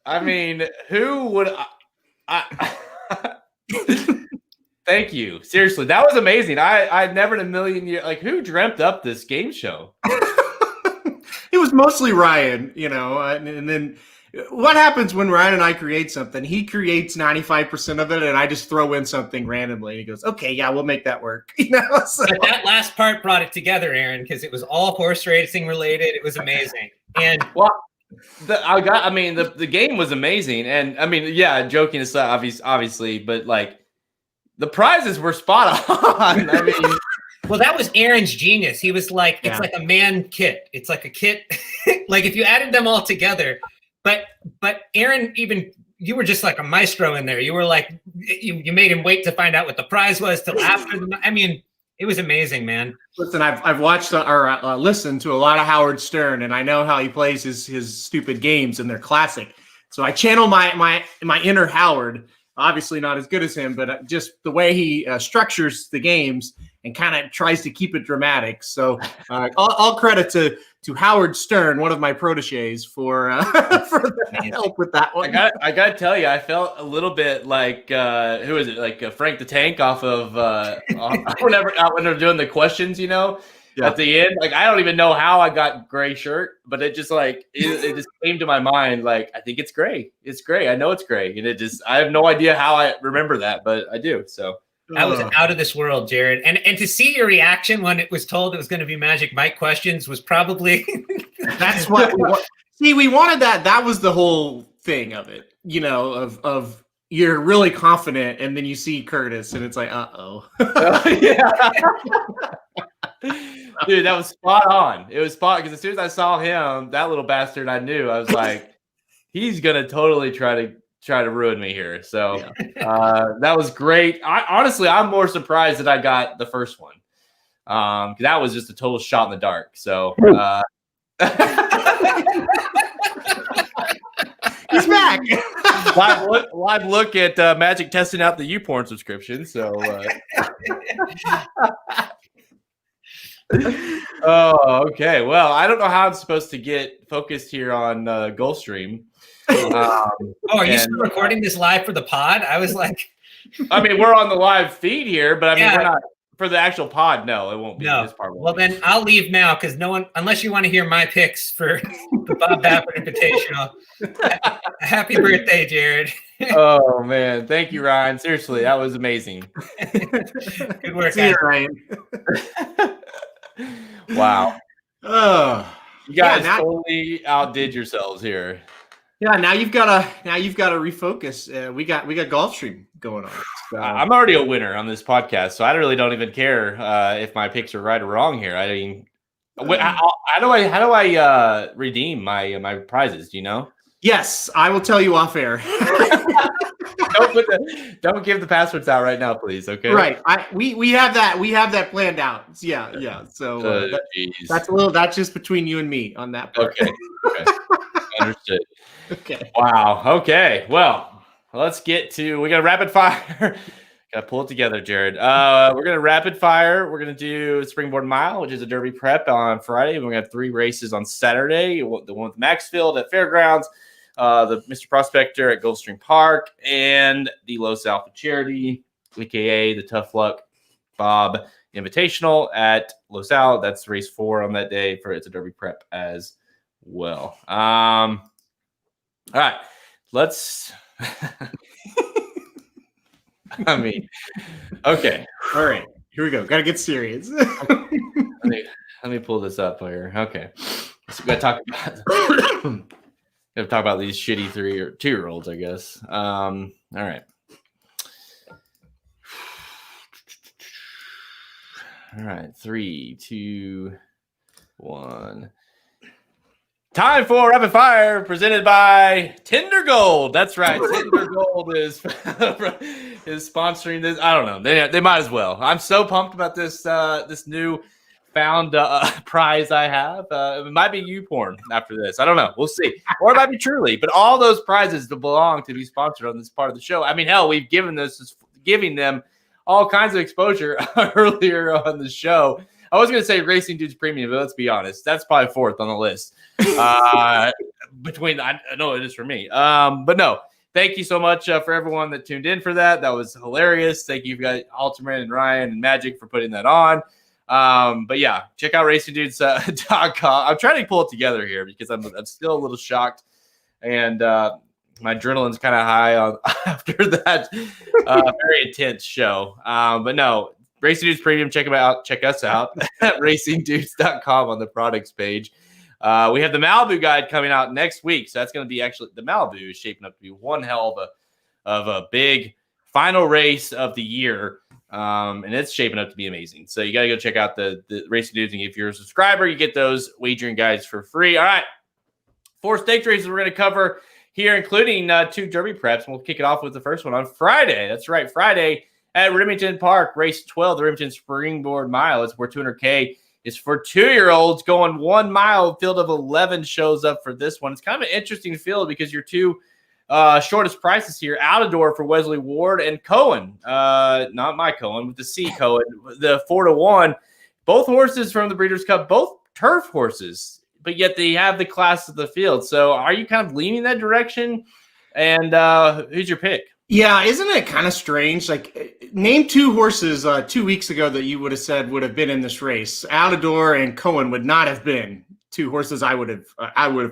I mean, who would Thank you. Seriously, that was amazing. I'd never in a million years, like, who dreamt up this game show? It was mostly Ryan, and then what happens when Ryan and I create something? He creates 95% of it, and I just throw in something randomly. And he goes, "Okay, yeah, we'll make that work." So. But that last part brought it together, Aaron, because it was all horse racing related. It was amazing. And the game was amazing, and I mean, yeah, joking aside, obviously, but like the prizes were spot on. I mean. Well, that was Aaron's genius. He was like, it's like a man kit. It's like a kit. Like if you added them all together, but Aaron, even you were just like a maestro in there. You were like, you made him wait to find out what the prize was till after the, I mean, it was amazing, man. Listen, I've watched or listened to a lot of Howard Stern, and I know how he plays his stupid games, and they're classic. So I channel my inner Howard. Obviously not as good as him, but just the way he structures the games and kind of tries to keep it dramatic. So all credit to Howard Stern, one of my proteges, for the help with that one. I got to tell you, I felt a little bit like who is it? Like Frank the Tank off of whenever they're doing the questions, at the end. Like I don't even know how I got gray shirt, but it just like it just came to my mind. Like I think it's gray. It's gray. I know it's gray, and I have no idea how I remember that, but I do. So. That was out of this world, Jared. And to see your reaction when it was told it was going to be Magic Mike questions was probably that's what we wanted that. That was the whole thing of it, of you're really confident and then you see Curtis and it's like, uh-oh. Yeah. Dude, that was spot on. It was spot because as soon as I saw him, that little bastard, I knew. I was like, he's going to totally try to ruin me here. So that was great. I'm more surprised that I got the first one. That was just a total shot in the dark. So he's back. live look at Magic testing out the YouPorn subscription. So oh, okay. Well, I don't know how I'm supposed to get focused here on Gulfstream. Are you still recording this live for the pod? I was like, I mean, we're on the live feed here, but I mean, we're not for the actual pod. No, it won't be. No. This part Well, then I'll leave now because no one, unless you want to hear my picks for the Bob Baffert Invitational. Happy birthday, Jared. Oh man, thank you, Ryan. Seriously, that was amazing. Good work, See you, Ryan. Wow. Oh, you guys totally outdid yourselves here. Yeah, now you've got to refocus. We got Gulfstream going on. So. I'm already a winner on this podcast, so I really don't even care if my picks are right or wrong here. I mean, how do I redeem my prizes? Do you know? Yes, I will tell you off air. Don't give the passwords out right now, please. Okay. Right. We have that planned out. Yeah. So that's just between you and me on that part. Okay. Understood. Okay. Wow. Okay. Well, let's get to. We got a rapid fire. Got to pull it together, Jared. We're gonna rapid fire. We're gonna do Springboard Mile, which is a Derby prep on Friday. We're gonna have 3 races on Saturday. The one with Maxfield at Fairgrounds, the Mr. Prospector at Gulfstream Park, and the Los Alpha Charity, aka the Tough Luck Bob Invitational at Los Al. That's race 4 on that day for it's a Derby prep as well. All right, let's. I mean, okay. All right, here we go. Got to get serious. Let me pull this up here. Okay, so we got to talk about these shitty 3 or 2-year-olds, I guess. All right. All right, 3, 2, 1. Time for rapid fire, presented by Tender Gold. That's right, Tender Gold is sponsoring this. I don't know, they might as well. I'm so pumped about this new found prize I have. It might be YouPorn after this. I don't know. We'll see, or it might be Truly. But all those prizes belong to be sponsored on this part of the show. I mean, hell, we've giving them all kinds of exposure earlier on the show. I was gonna say Racing Dudes Premium, but let's be honest, that's probably fourth on the list. Between I know it is for me. But no, thank you so much for everyone that tuned in for that. That was hilarious. Thank you guys, Alterman and Ryan and Magic, for putting that on. But yeah, check out racingdudes.com. I'm trying to pull it together here because I'm still a little shocked, and my adrenaline's kind of high on after that very intense show. But no, Racing Dudes Premium, check them out. Check us out at racingdudes.com on the products page. We have the Malibu guide coming out next week, so that's going to be actually the Malibu is shaping up to be one hell of a big final race of the year. And it's shaping up to be amazing. So you got to go check out the Racing Dudes. And if you're a subscriber, you get those wagering guides for free. All right. 4 stakes races we're going to cover here, including 2 Derby preps. And we'll kick it off with the first one on Friday. That's right. Friday at Remington Park, race 12, the Remington Springboard Mile. It's where $200K is for 2-year-olds going 1 mile. Field of 11 shows up for this one. It's kind of an interesting field because your 2 shortest prices here, Outador for Wesley Ward and Cohen, not my Cohen, with the C Cohen, the 4-1, both horses from the Breeders' Cup, both turf horses, but yet they have the class of the field. So are you kind of leaning that direction? And who's your pick? Yeah, isn't it kind of strange? Like, name 2 horses 2 weeks ago that you would have said would have been in this race. Outador and Cohen would not have been 2 horses I would have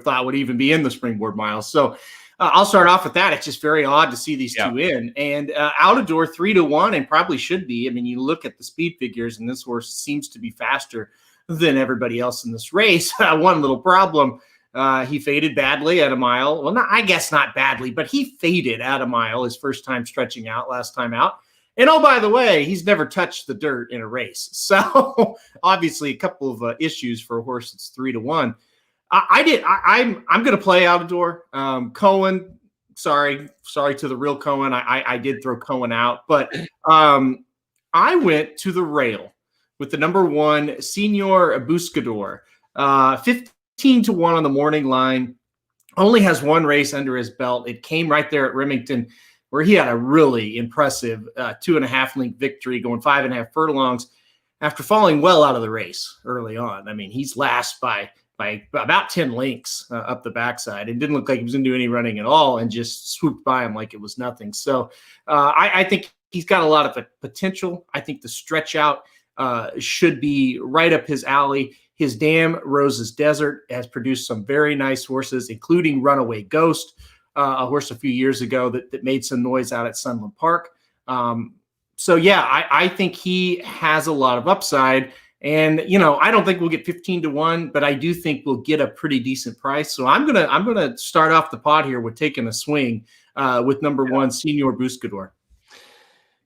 thought would even be in the Springboard Mile. So I'll start off with that. It's just very odd to see these 2 in. And Outador 3-1 and probably should be. I mean, you look at the speed figures, and this horse seems to be faster than everybody else in this race. One little problem. He faded badly at a mile. Well, I guess not badly, but he faded at a mile his first time stretching out last time out. And oh, by the way, he's never touched the dirt in a race. So obviously a couple of issues for a horse that's 3-1. I'm going to play Outador. Cohen, sorry to the real Cohen. I did throw Cohen out, but I went to the rail with the number 1 Senior Buscador, 15-1 on the morning line. Only has 1 race under his belt. It came right there at Remington, where he had a really impressive 2.5 length victory, going 5.5 furlongs after falling well out of the race early on. I mean, he's last by about 10 lengths up the backside. It didn't look like he was going to do any running at all and just swooped by him like it was nothing. So I think he's got a lot of potential. I think the stretch out should be right up his alley. His dam, Rose's Desert, has produced some very nice horses, including Runaway Ghost, a horse a few years ago that made some noise out at Sunland Park. So, yeah, I think he has a lot of upside. And, I don't think we'll get 15-1, but I do think we'll get a pretty decent price. So I'm gonna start off the pod here with taking a swing with number 1, Senior Buscador.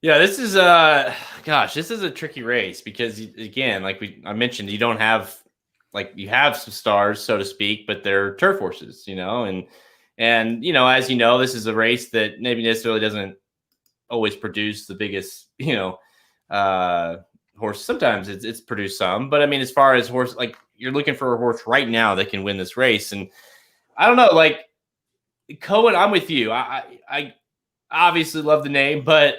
Yeah, this is this is a tricky race because, again, like I mentioned, you don't have you have some stars, so to speak, but they're turf horses, and as you know, this is a race that maybe necessarily doesn't always produce the biggest, horse. Sometimes it's produced some, but I mean, as far as horse, you're looking for a horse right now that can win this race. And I don't know, Cohen, I'm with you. I obviously love the name, but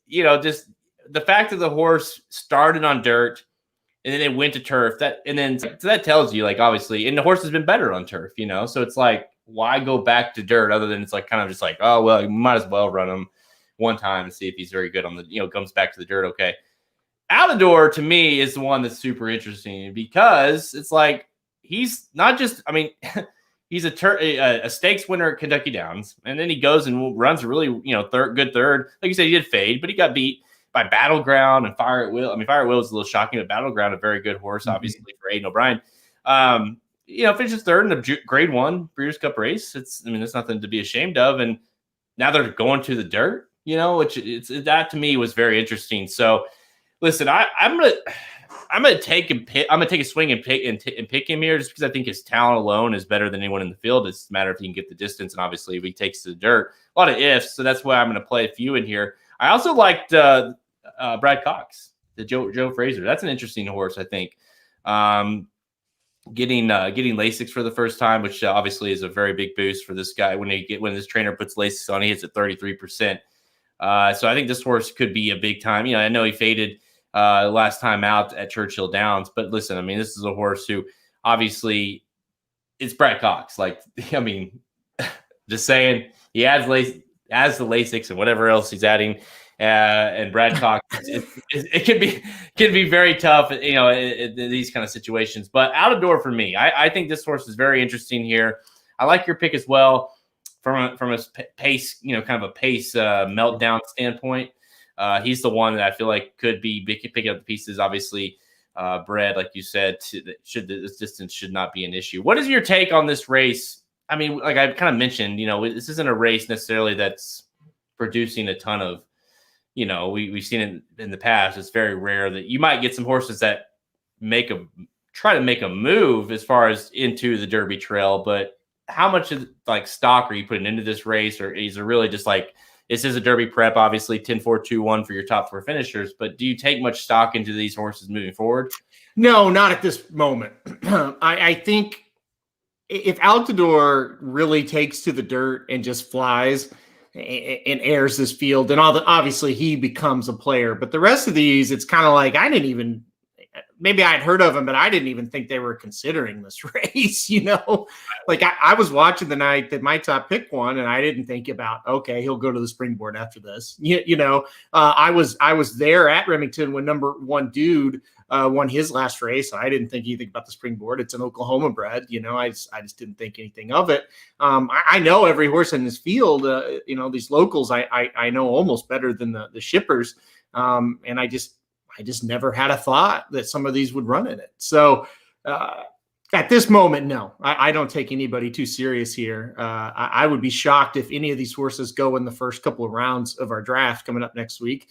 just the fact that the horse started on dirt and then it went to turf, that tells you, obviously, and the horse has been better on turf, so it's why go back to dirt other than it's kind of just oh, well, you might as well run him one time and see if he's very good on the, comes back to the dirt. Okay. Outador to me is the one that's super interesting because it's he's not just, he's a stakes winner at Kentucky Downs, and then he goes and runs a really, good third. Like you said, he did fade, but he got beat by Battleground and Fire at Will. Fire at Will was a little shocking, but Battleground, a very good horse, obviously, for Aiden O'Brien. Finishes third in the Grade 1 Breeders' Cup race. There's nothing to be ashamed of. And now they're going to the dirt, which that to me was very interesting. So, listen, I'm gonna take a swing and pick him here just because I think his talent alone is better than anyone in the field. It's a matter if he can get the distance, and obviously if he takes to the dirt, a lot of ifs. So that's why I'm gonna play a few in here. I also liked Brad Cox, the Joe Fraser. That's an interesting horse, I think. Getting Lasix for the first time, which obviously is a very big boost for this guy. When this trainer puts Lasix on, he hits at 33%. So I think this horse could be a big time. I know he faded last time out at Churchill Downs. But listen, I mean, this is a horse who obviously it's Brad Cox. Like, I mean, just saying, he adds the Lasix and whatever else he's adding. And Brad Cox, it can be very tough, you know, in these kind of situations. But Out of Door for me, I think this horse is very interesting here. I like your pick as well from a pace, you know, kind of a pace meltdown standpoint. He's the one that I feel like could be picking up the pieces. Obviously, Bred, like you said, this distance should not be an issue. What is your take on this race? I mean, like I kind of mentioned, you know, this isn't a race necessarily that's producing a ton of, you know, we've seen it in the past. It's very rare that you might get some horses that try to make a move as far as into the Derby trail. But how much of like stock are you putting into this race, or is it really just like, this is a Derby prep, obviously 10-4-2-1 for your top 4 finishers, but do you take much stock into these horses moving forward? No, not at this moment. I think if Altador really takes to the dirt and just flies and airs this field, and obviously he becomes a player. But the rest of these, it's kind of like maybe I'd heard of them, but I didn't even think they were considering this race, you know? Like I was watching the night that my top pick won, and I didn't think about, okay, he'll go to the springboard after this. You know, I was there at Remington when number 1 dude won his last race. I didn't think anything about the springboard. It's an Oklahoma bred, you know, I just didn't think anything of it. I know every horse in this field, you know, these locals, I know almost better than the shippers. And I just never had a thought that some of these would run in it. So at this moment, no, I don't take anybody too serious here. I would be shocked if any of these horses go in the first couple of rounds of our draft coming up next week.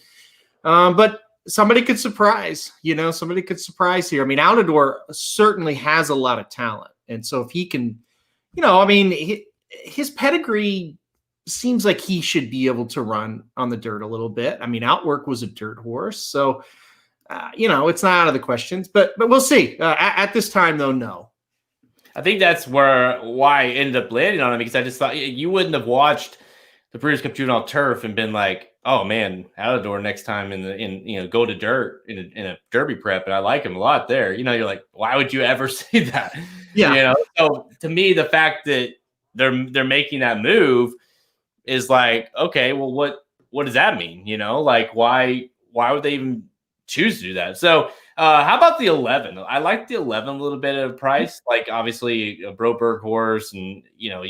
But somebody could surprise, you know, here. I mean, Altador certainly has a lot of talent. And so if he can, you know, I mean, his pedigree seems like he should be able to run on the dirt a little bit. I mean, Outwork was a dirt horse. So, you know, it's not out of the questions, but we'll see. At this time, though, no. I think that's why I ended up landing on him, because I just thought you wouldn't have watched the Breeders' Cup Juvenile Turf and been like, oh man, Altador next time in go to dirt in a Derby prep, and I like him a lot there. You know, you're like, why would you ever say that? Yeah. You know, so to me, the fact that they're making that move is like, okay, well, what does that mean? You know, like why would they even choose to do that? So how about the 11? I like the 11 a little bit of price. Like obviously a Broberg horse, and you know,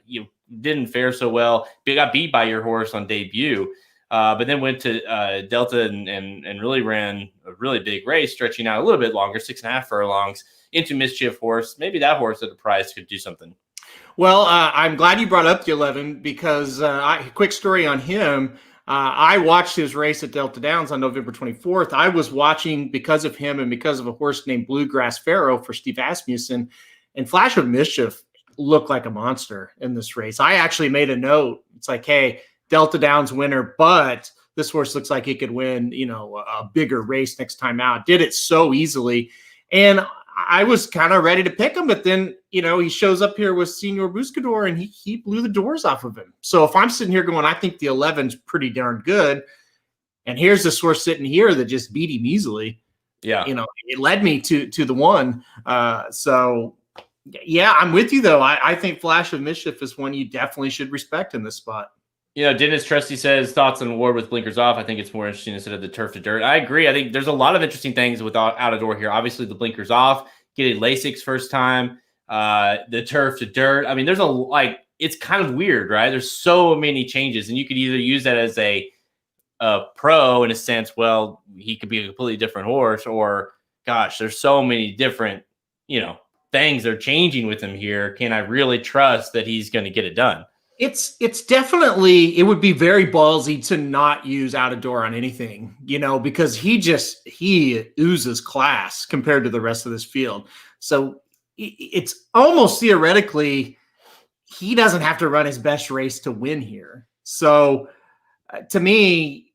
you didn't fare so well. You got beat by your horse on debut, but then went to Delta and really ran a really big race, stretching out a little bit longer, 6.5 furlongs into Mischief horse. Maybe that horse at the price could do something. Well, I'm glad you brought up the 11, because quick story on him. I watched his race at Delta Downs on November 24th. I was watching because of him and because of a horse named Bluegrass Pharaoh for Steve Asmussen, and Flash of Mischief looked like a monster in this race. I actually made a note. It's like, hey, Delta Downs winner, but this horse looks like he could win, you know, a bigger race next time out. Did it so easily. And I was kind of ready to pick him, but then, you know, he shows up here with Senor Buscador and he blew the doors off of him. So if I'm sitting here going, I think the 11's pretty darn good, and here's this horse sitting here that just beat him easily. Yeah. You know, it led me to the 1. So yeah, I'm with you though. I think Flash of Mischief is one you definitely should respect in this spot. You know, Dennis Trusty says thoughts on Ward with blinkers off. I think it's more interesting instead of the turf to dirt. I agree. I think there's a lot of interesting things with Altador here. Obviously, the blinkers off, getting Lasix first time, the turf to dirt. I mean, there's it's kind of weird, right? There's so many changes, and you could either use that as a pro in a sense. Well, he could be a completely different horse, or gosh, there's so many different, you know, things are changing with him here. Can I really trust that he's going to get it done? It's definitely, it would be very ballsy to not use Altador on anything, you know, because he oozes class compared to the rest of this field. So it's almost theoretically, he doesn't have to run his best race to win here. So to me,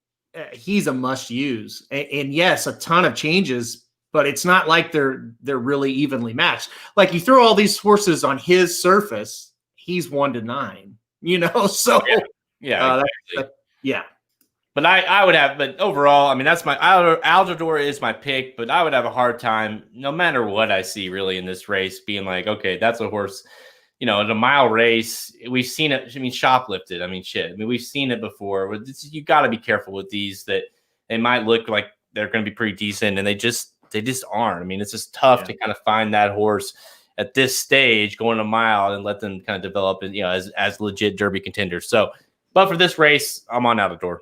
he's a must use. And yes, a ton of changes, but it's not like they're really evenly matched. Like you throw all these horses on his surface, he's 1-9. You know, so yeah. Yeah. But I would have, but overall, I mean, that's my Altador is my pick, but I would have a hard time, no matter what I see really in this race, being like, okay, that's a horse, in a mile race. We've seen it. I mean, shoplifted. I mean, shit. I mean, we've seen it before. You got to be careful with these that they might look like they're going to be pretty decent, and they just aren't. I mean, it's just tough to kind of find that horse at this stage going a mile and let them kind of develop and as legit Derby contenders. So, but for this race, I'm on Altador.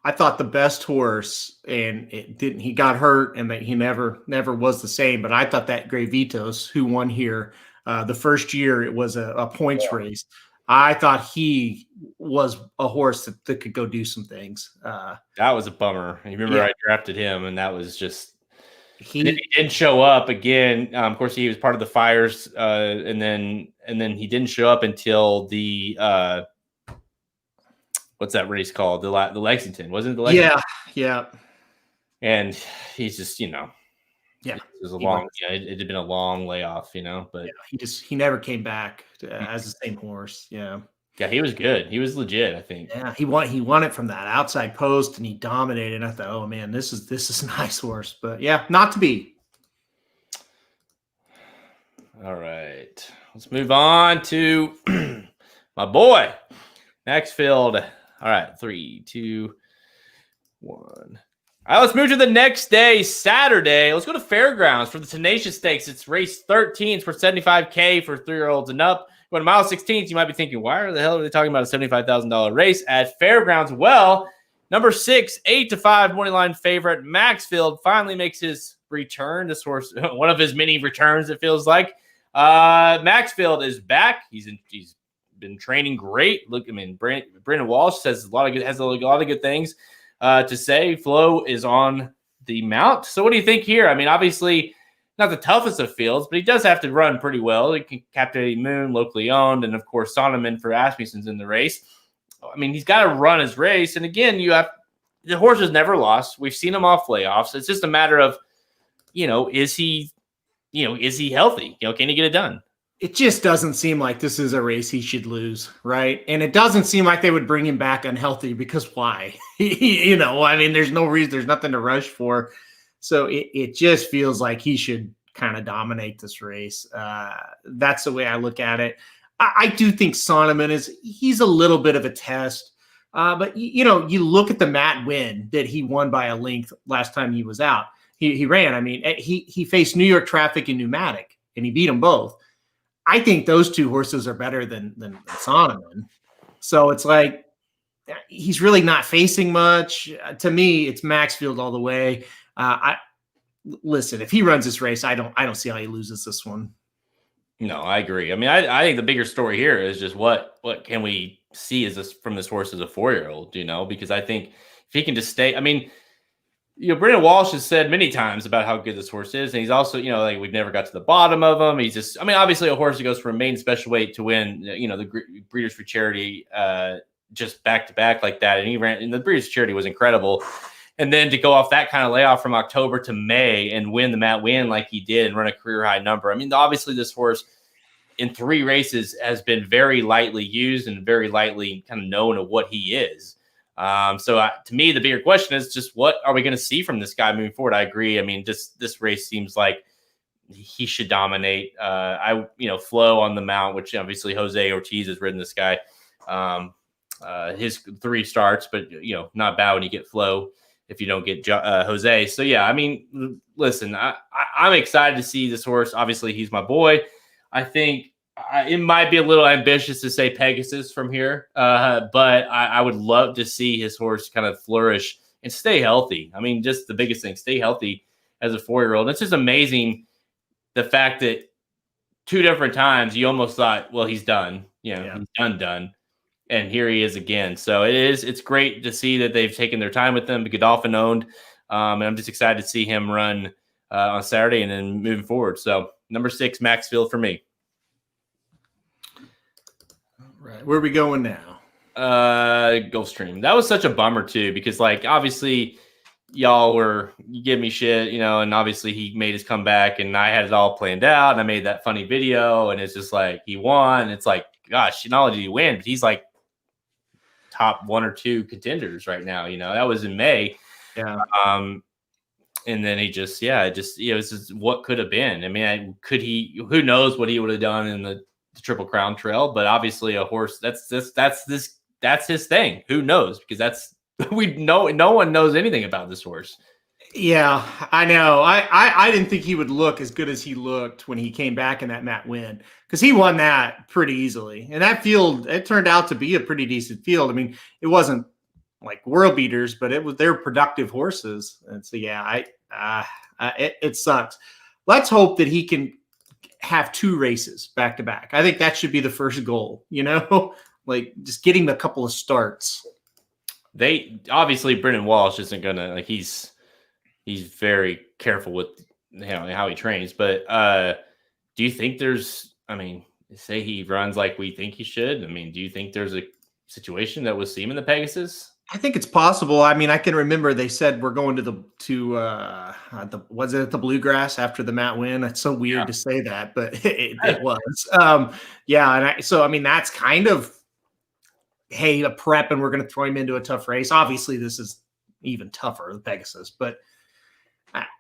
I thought the best horse, and he got hurt, and that he never was the same. But I thought that Gravitos, who won here the first year, it was a points race. I thought he was a horse that could go do some things. That was a bummer. You remember I drafted him, and that was just he didn't show up again. Of course, he was part of the fires, and then he didn't show up until the. What's that race called? The Lexington, wasn't it? The Lexington? Yeah. And he's just, it was a long. It had been a long layoff, But he never came back as the same horse. Yeah. Yeah, he was good. He was legit, I think. Yeah, he won it from that outside post, and he dominated. And I thought, oh man, this is a nice horse, but yeah, not to be. All right, let's move on to my boy Maxfield. All right, 3, 2, 1. All right, let's move to the next day, Saturday. Let's go to Fairgrounds for the Tenacious Stakes. It's race 13 for $75K for 3-year-olds and up. Going to mile 16, you might be thinking, why the hell are they talking about a $75,000 race at Fairgrounds? Well, number 6, 8-5 morning line favorite Maxfield finally makes his return. This horse, one of his many returns, it feels like. Maxfield is back. He's been training great. Look, I mean, Brendan Walsh has a lot of good things to say. Flo is on the mount. So what do you think here? I mean, obviously not the toughest of fields, but he does have to run pretty well. He can Captain Moon, locally owned, and of course Sonneman for Asmussen's in the race. I mean, he's got to run his race. And again, the horse has never lost. We've seen him off layoffs. It's just a matter of, is he healthy? Can he get it done? It just doesn't seem like this is a race he should lose, right? And it doesn't seem like they would bring him back unhealthy, because why? I mean, there's no reason, there's nothing to rush for. So it just feels like he should kind of dominate this race. That's the way I look at it. I do think Sonneman he's a little bit of a test. But, you look at the Matt win that he won by a length last time he was out. He ran. I mean, he faced New York Traffic and Pneumatic, and he beat them both. I think those two horses are better than Sonneman. So it's like he's really not facing much. To me, it's Maxfield all the way. Listen, if he runs this race, I don't see how he loses this one. No, I agree. I mean, I think the bigger story here is just what can we see from this horse as a 4-year-old, because I think if he can just stay, I mean, Brendan Walsh has said many times about how good this horse is. And he's also, like we've never got to the bottom of him. He's just, I mean, obviously a horse that goes from main special weight to win, the Breeders' for Charity just back to back like that. And he ran, and the Breeders' for Charity was incredible. And then to go off that kind of layoff from October to May and win the Matt win like he did and run a career high number. I mean, obviously this horse in 3 races has been very lightly used and very lightly kind of known of what he is. So to me, the bigger question is just what are we going to see from this guy moving forward? I agree. I mean, just this race seems like he should dominate. Flo on the mount, which obviously Jose Ortiz has ridden this guy. His 3 starts, but not bad when you get Flo if you don't get Jose. So yeah, I mean, listen, I'm excited to see this horse. Obviously, he's my boy. I think it might be a little ambitious to say Pegasus from here, but I would love to see his horse kind of flourish and stay healthy. I mean, just the biggest thing, stay healthy as a 4-year-old. It's just amazing the fact that 2 different times you almost thought, well, he's done. He's done. And here he is again. So it's great to see that they've taken their time with him, Godolphin owned. And I'm just excited to see him run on Saturday and then moving forward. So number 6, Maxfield for me. Right. Where are we going now? Gulfstream. That was such a bummer too, because obviously you give me shit, and obviously he made his comeback and I had it all planned out and I made that funny video and it's just like he won. It's like, gosh, not only did he win, but he's like top 1 or 2 contenders right now. That was in May. Yeah. And then he just, this is what could have been. I mean, who knows what he would have done in the Triple Crown Trail, but obviously a horse that's his thing. Who knows? Because no one knows anything about this horse. Yeah, I know. I didn't think he would look as good as he looked when he came back in that Matt win, because he won that pretty easily. And that field, it turned out to be a pretty decent field. I mean, it wasn't like world beaters, but they're productive horses. And so, it sucks. Let's hope that he can have 2 races back to back. I think that should be the first goal, like just getting a couple of starts. They obviously, Brendan Walsh isn't gonna, like, he's very careful with how he trains, but do you think say he runs like we think he should? I mean, do you think there's a situation that we'll see him in the Pegasus? I think it's possible. I mean, I can remember they said we're going to the Bluegrass after the Matt win. It's so weird to say that, but it was. And that's kind of, hey, a prep, and we're going to throw him into a tough race. Obviously, this is even tougher, the Pegasus, but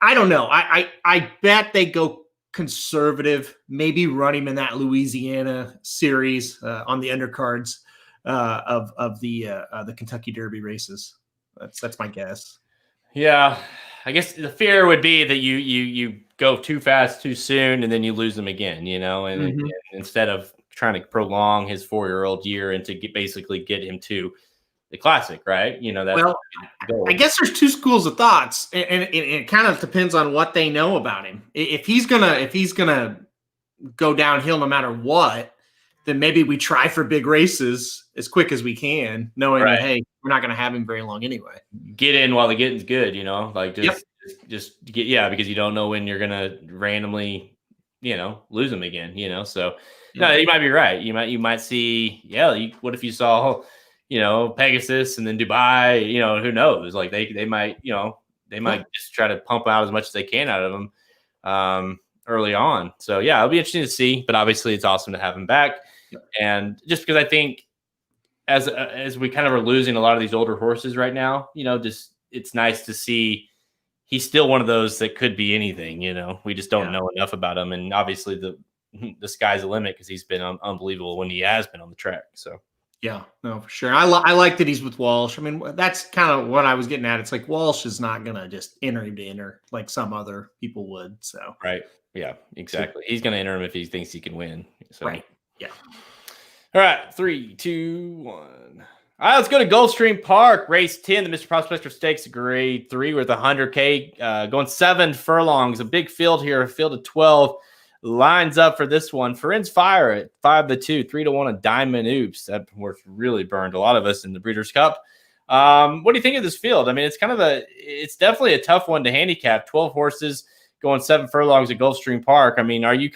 I don't know. I bet they go conservative, maybe run him in that Louisiana series on the undercards of the Kentucky Derby races. That's my guess. Yeah, I guess the fear would be that you go too fast too soon and then you lose them again, and instead of trying to prolong his 4-year-old year and to basically get him to the Classic, right? I guess there's 2 schools of thoughts, and it kind of depends on what they know about him. If he's gonna go downhill no matter what, then maybe we try for big races as quick as we can, knowing that, hey, we're not going to have him very long anyway. Get in while the getting's good, like just get, because you don't know when you're going to randomly, lose him again, so no, you might be right. You might see, what if you saw, Pegasus and then Dubai, who knows? Like they might, just try to pump out as much as they can out of him early on. So it'll be interesting to see, but obviously it's awesome to have him back. And just because I think as we kind of are losing a lot of these older horses right now, just it's nice to see he's still one of those that could be anything, we just don't know enough about him. And obviously the sky's the limit because he's been unbelievable when he has been on the track. So yeah, no, for sure. I like that he's with Walsh. I mean, that's kind of what I was getting at. It's like Walsh is not going to just enter him to enter like some other people would. So right. Yeah, exactly. He's going to enter him if he thinks he can win. So. Right. Yeah. All right. 3, 2, 1. All right, let's go to Gulfstream Park, race 10, the Mr. Prospector Stakes, grade 3 with 100K, going 7 furlongs. A big field here, a field of 12 lines up for this one. Ferenz Fire at 5-2, 3-1 a Diamond Oops. That horse really burned a lot of us in the Breeders' Cup. What do you think of this field? I mean, it's definitely a tough one to handicap. 12 horses going 7 furlongs at Gulfstream Park. I mean, are you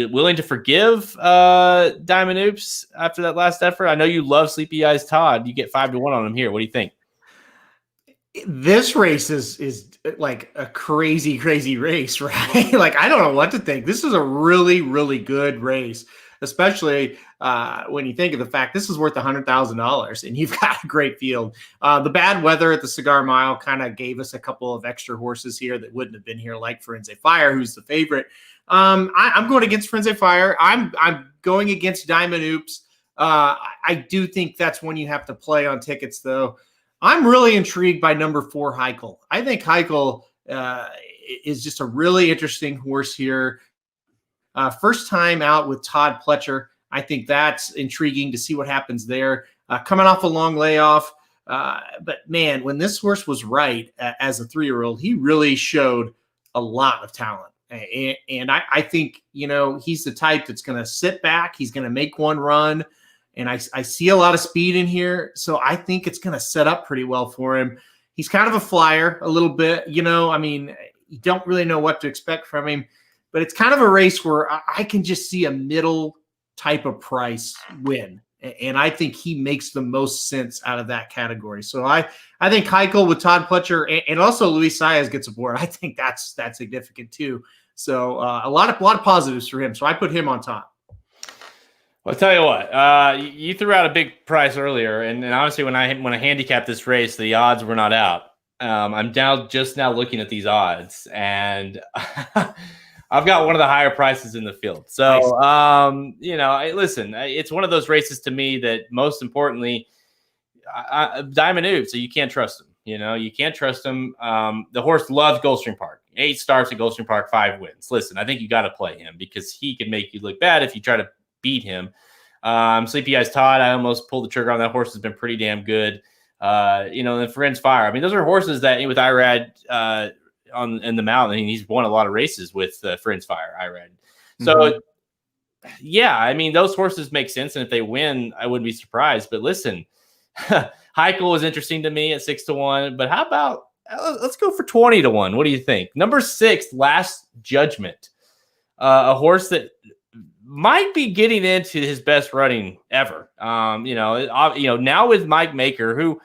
willing to forgive Diamond Oops after that last effort? I know you love Sleepy Eyes Todd. You get 5-1 on him here. What do you think? This race is like a crazy race, right? Like, I don't know what to think. This is a really, really good race, especially when you think of the fact this is worth $100,000 and you've got a great field. The bad weather at the Cigar Mile kind of gave us a couple of extra horses here that wouldn't have been here, like Ferenz Fire, who's the favorite. I'm going against Ferenz Fire. I'm going against Diamond Oops. I do think that's one you have to play on tickets, though. I'm really intrigued by number 4, Heichel. I think Heichel is just a really interesting horse here. First time out with Todd Pletcher. I think that's intriguing to see what happens there. Coming off a long layoff. But, man, when this horse was right as a 3-year-old, he really showed a lot of talent. And I think, he's the type that's going to sit back. He's going to make one run. And I see a lot of speed in here. So I think it's going to set up pretty well for him. He's kind of a flyer a little bit. I mean, you don't really know what to expect from him. But it's kind of a race where I can just see a middle type of price win. And I think he makes the most sense out of that category. So I think Heichel with Todd Pletcher and also Luis Saez gets aboard. I think that's significant too. So a lot of positives for him. So I put him on top. Well, I'll tell you what, you threw out a big price earlier, and honestly, when I handicapped this race, the odds were not out. I'm just now looking at these odds, and I've got one of the higher prices in the field. So, listen, it's one of those races to me that most importantly, Diamond Noob, so you can't trust him. You can't trust him. The horse loves Gulfstream Park. 8 starts at Gulfstream Park, 5 wins. Listen, I think you got to play him because he can make you look bad if you try to beat him. Sleepy Eyes Todd, I almost pulled the trigger on that horse. Has been pretty damn good. Then Friends Fire. I mean, those are horses that with Irad in the mountain, he's won a lot of races with Friends Fire, Irad. So, yeah, I mean, those horses make sense. And if they win, I wouldn't be surprised. But listen, Heichel is interesting to me at 6-1. But how about let's go for 20-1? What do you think? Number 6, Last Judgment, a horse that might be getting into his best running ever. Now with Mike Maker, who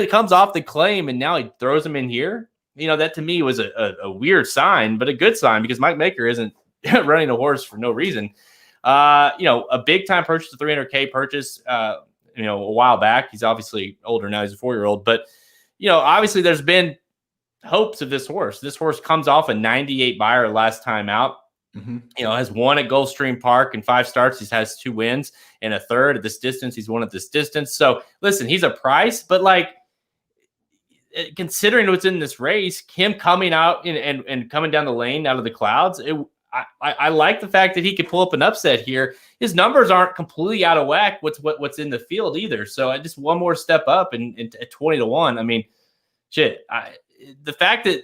comes off the claim and now he throws him in here. That to me was a weird sign, but a good sign because Mike Maker isn't running a horse for no reason. A big time purchase, a $300K purchase, a while back. He's obviously older now. He's a 4-year-old, but obviously there's been hopes of this horse. This horse comes off a 98 buyer last time out. Has won at Gulfstream Park in 5 starts. He has 2 wins and a third at this distance. He's won at this distance. So listen, he's a price, but considering what's in this race, him coming out and coming down the lane out of the clouds, I like the fact that he could pull up an upset here. His numbers aren't completely out of whack. What's in the field either. So I just one more step up and at 20-1. I mean, shit. The fact that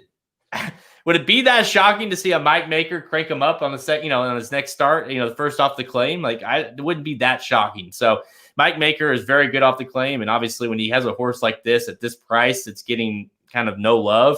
would it be that shocking to see a Mike Maker crank him up on the second, on his next start, the first off the claim? It wouldn't be that shocking. So Mike Maker is very good off the claim. And obviously when he has a horse like this at this price, it's getting kind of no love.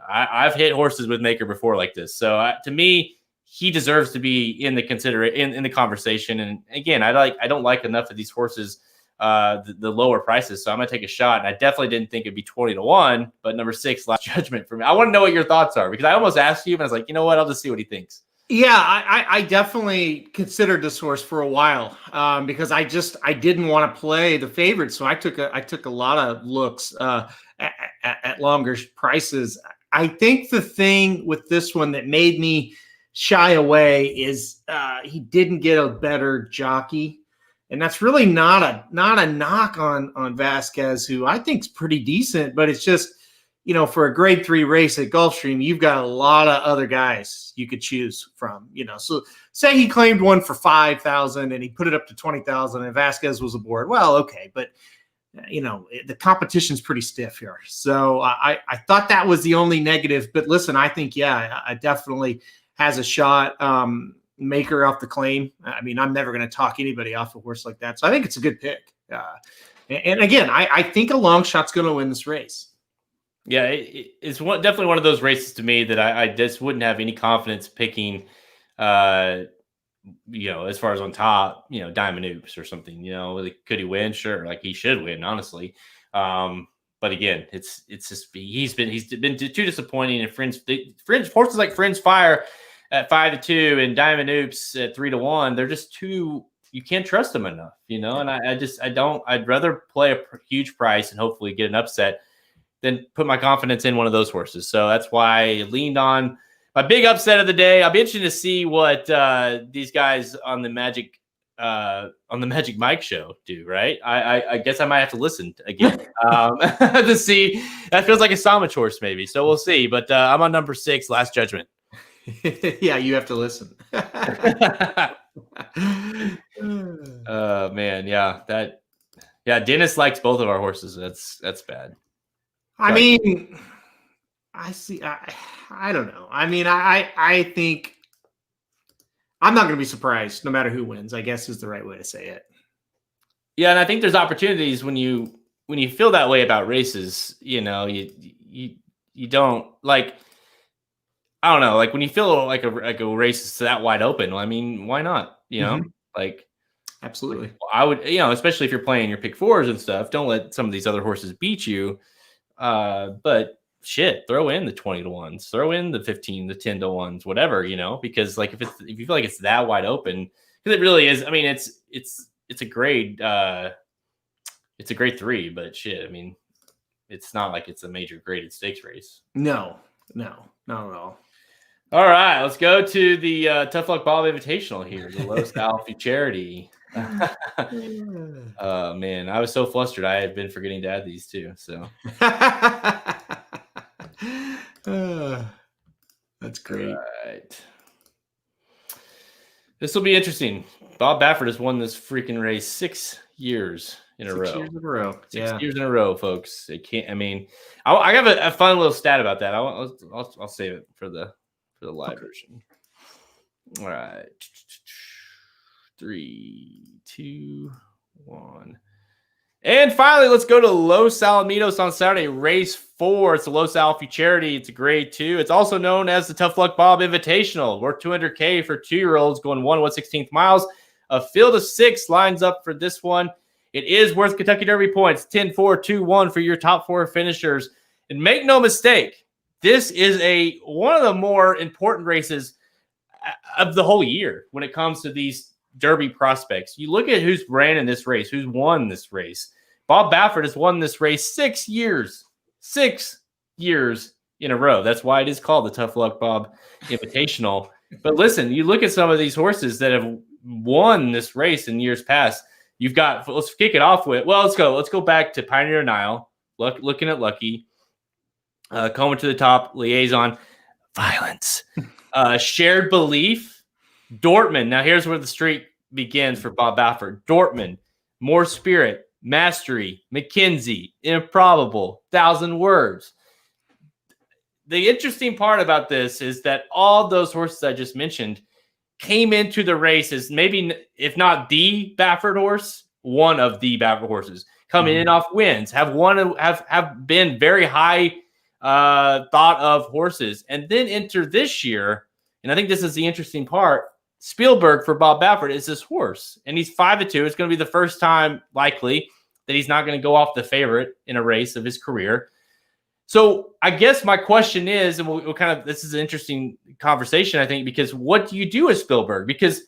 I've hit horses with Maker before like this. So to me, he deserves to be in the conversation. And again, I don't like enough of these horses, the lower prices. So I'm going to take a shot. And I definitely didn't think it'd be 20-1, but number 6, Last Judgment for me. I want to know what your thoughts are because I almost asked you and I was like, you know what? I'll just see what he thinks. Yeah, I definitely considered this horse for a while because I didn't want to play the favorite. So I took a lot of looks at longer prices. I think the thing with this one that made me shy away is he didn't get a better jockey. And that's really not a knock on Vasquez, who I think is pretty decent, but it's just, for a grade 3 race at Gulfstream, you've got a lot of other guys you could choose from, So say he claimed one for 5,000 and he put it up to 20,000 and Vasquez was aboard. Well, okay. But, the competition's pretty stiff here. So I thought that was the only negative, but listen, I think, I definitely has a shot. Maker off the claim. I mean, I'm never going to talk anybody off a horse like that. So I think it's a good pick. And again, I think a long shot's going to win this race. Yeah, it's definitely one of those races to me that I just wouldn't have any confidence picking, as far as on top, Diamond Oops or something, could he win? Sure. He should win, honestly. But again, it's just, he's been too disappointing. And Friends horses like Friends Fire at 5-2 and Diamond Oops at 3-1, they're just too, you can't trust them enough, and I'd rather play a huge price and hopefully get an upset than put my confidence in one of those horses. So that's why I leaned on my big upset of the day. I'll be interested to see what these guys on the Magic Mike show do, right? I guess I might have to listen again to see. That feels like a Samich horse maybe. So we'll see. But I'm on number 6, Last Judgment. Yeah, you have to listen. Man, Dennis likes both of our horses. That's bad. I mean, I see. I don't know. I mean, I think I'm not going to be surprised no matter who wins, I guess is the right way to say it. Yeah, and I think there's opportunities when you feel that way about races, you don't like. I don't know, when you feel like a race is that wide open, well, I mean, why not? Absolutely. I would, especially if you're playing your pick 4s and stuff, don't let some of these other horses beat you. But shit, throw in the 20-1s, throw in the 15, the 10-1s, whatever, because if you feel like it's that wide open, because it really is. I mean, it's it's a grade 3, but shit, I mean, it's not like it's a major graded stakes race. No, not at all. All right, let's go to the Tough Luck Bob Invitational here, the Los Alfie Charity. Oh man, I was so flustered. I had been forgetting to add these too. So that's great. Right. This will be interesting. Bob Baffert has won this freaking race 6 years in a row. 6 years in a row. 6 years in a row, folks. It can't. I mean, I have a fun little stat about that. I'll save it for the live version. All right. 3, 2, 1. And finally, let's go to Los Alamitos on Saturday, race 4. It's the Los Alfie Charity. It's a grade 2. It's also known as the Tough Luck Bob Invitational. Worth $200K for 2-year-olds going 1/1/16 miles. A field of 6 lines up for this one. It is worth Kentucky Derby points, 10, 4, 2, 1 for your top 4 finishers. And make no mistake, this is one of the more important races of the whole year when it comes to these Derby prospects. You look at who's ran in this race, who's won this race. Bob Baffert has won this race 6 years. 6 years in a row. That's why it is called the Tough Luck Bob Invitational. But listen, you look at some of these horses that have won this race in years past. You've got, let's kick it off with, well, let's go back to Pioneer Nile, looking at Lucky, Coming to the Top, Liaison, Violence, Shared Belief, Dortmund. Now here's where the streak begins for Bob Baffert. Dortmund, More Spirit, Mastery, McKinsey, Improbable, 1,000 Words. The interesting part about this is that all those horses I just mentioned came into the race as maybe, if not the Baffert horse, one of the Baffert horses, coming in off wins, have been very high thought of horses, and then enter this year. And I think this is the interesting part. Spielberg for Bob Baffert is this horse, and he's 5-2. It's going to be the first time likely that he's not going to go off the favorite in a race of his career. So I guess my question is, and we'll kind of, this is an interesting conversation, I think, because what do you do with Spielberg? Because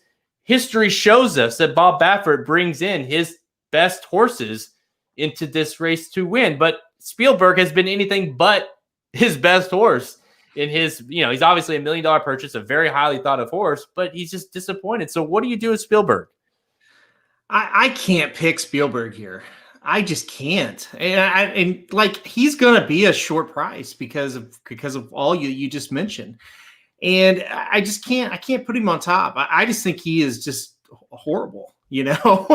history shows us that Bob Baffert brings in his best horses into this race to win. But Spielberg has been anything but his best horse in his, he's obviously $1 million purchase, a very highly thought of horse, but he's just disappointed. So what do you do with Spielberg? I can't pick Spielberg here. I just can't, and like he's gonna be a short price because of all you just mentioned, and I just can't. I can't put him on top. I just think he is just horrible,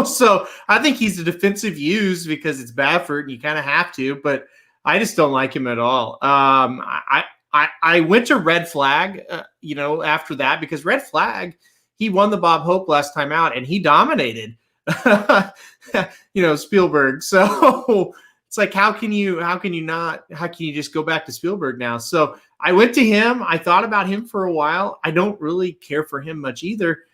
So I think he's a defensive use because it's Baffert, and you kind of have to. But I just don't like him at all. I went to Red Flag, after that because Red Flag, he won the Bob Hope last time out, and he dominated. Spielberg. So it's like, how can you just go back to Spielberg now? So I went to him. I thought about him for a while. I don't really care for him much either.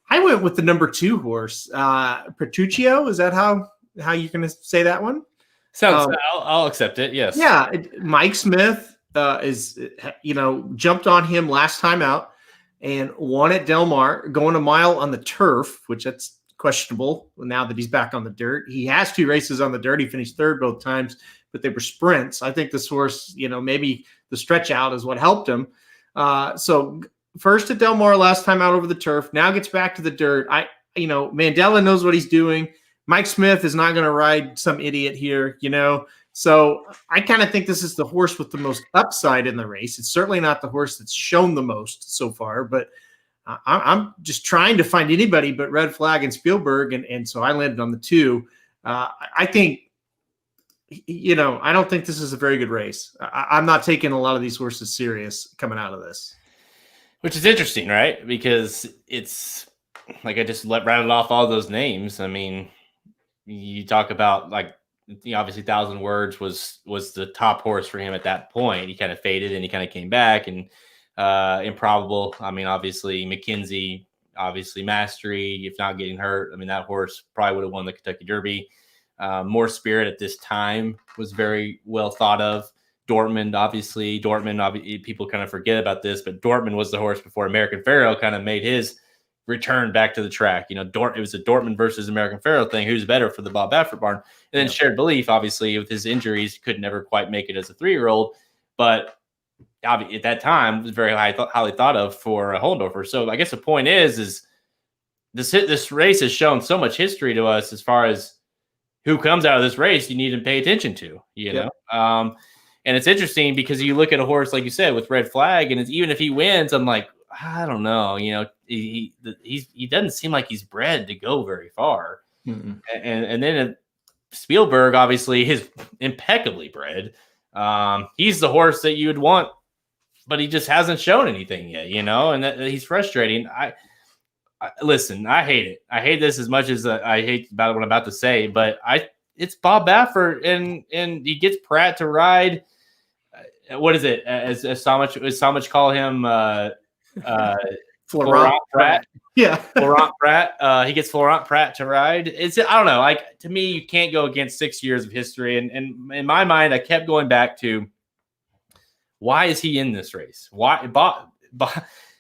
I went with the number 2 horse, Petruccio. Is that how you're going to say that one? Sounds. I'll accept it. Yes. Yeah. Mike Smith is jumped on him last time out and won at Del Mar, going a mile on the turf, which that's questionable now that he's back on the dirt. He has 2 races on the dirt. He finished 3rd both times, but they were sprints. I think this horse, maybe the stretch out is what helped him. So first at Del Mar last time out over the turf, now gets back to the dirt. Mandela knows what he's doing. Mike Smith is not going to ride some idiot here, So I kind of think this is the horse with the most upside in the race. It's certainly not the horse that's shown the most so far, but I'm just trying to find anybody but Red Flag and Spielberg, and so I landed on the 2. I think, I don't think this is a very good race. I'm not taking a lot of these horses serious coming out of this. Which is interesting, right? Because it's like I just rattled off all those names. I mean, you talk about obviously 1,000 Words was the top horse for him at that point. He kind of faded and he kind of came back, and Improbable. I mean, obviously McKinsey, obviously Mastery, if not getting hurt. I mean, that horse probably would have won the Kentucky Derby. More Spirit at this time was very well thought of. Dortmund, obviously, people kind of forget about this, but Dortmund was the horse before American Pharaoh kind of made his returned back to the track. You know, it was a Dortmund versus American Pharoah thing. Who's better for the Bob Baffert barn? And then shared belief, obviously, with his injuries, could never quite make it as a 3-year-old. But at that time, was very highly thought of for a Holdorfer. So I guess the point is this race has shown so much history to us as far as who comes out of this race you need to pay attention to, you know? And it's interesting because you look at a horse, like you said, with Red Flag, and even if he wins, I'm like, I don't know, you know, he doesn't seem like he's bred to go very far. And then Spielberg obviously is impeccably bred. He's the horse that you would want, but he just hasn't shown anything yet, you know, and he's frustrating. Listen, I hate it. I hate this as much as I hate about what I'm about to say, but it's Bob Baffert, and he gets Pratt to ride. What is it? As Samich call him Florent Pratt. Yeah, Florent Pratt. He gets Florent Pratt to ride. I don't know. Like, to me, you can't go against 6 years of history, and in my mind, I kept going back to why is he in this race? Why Bob?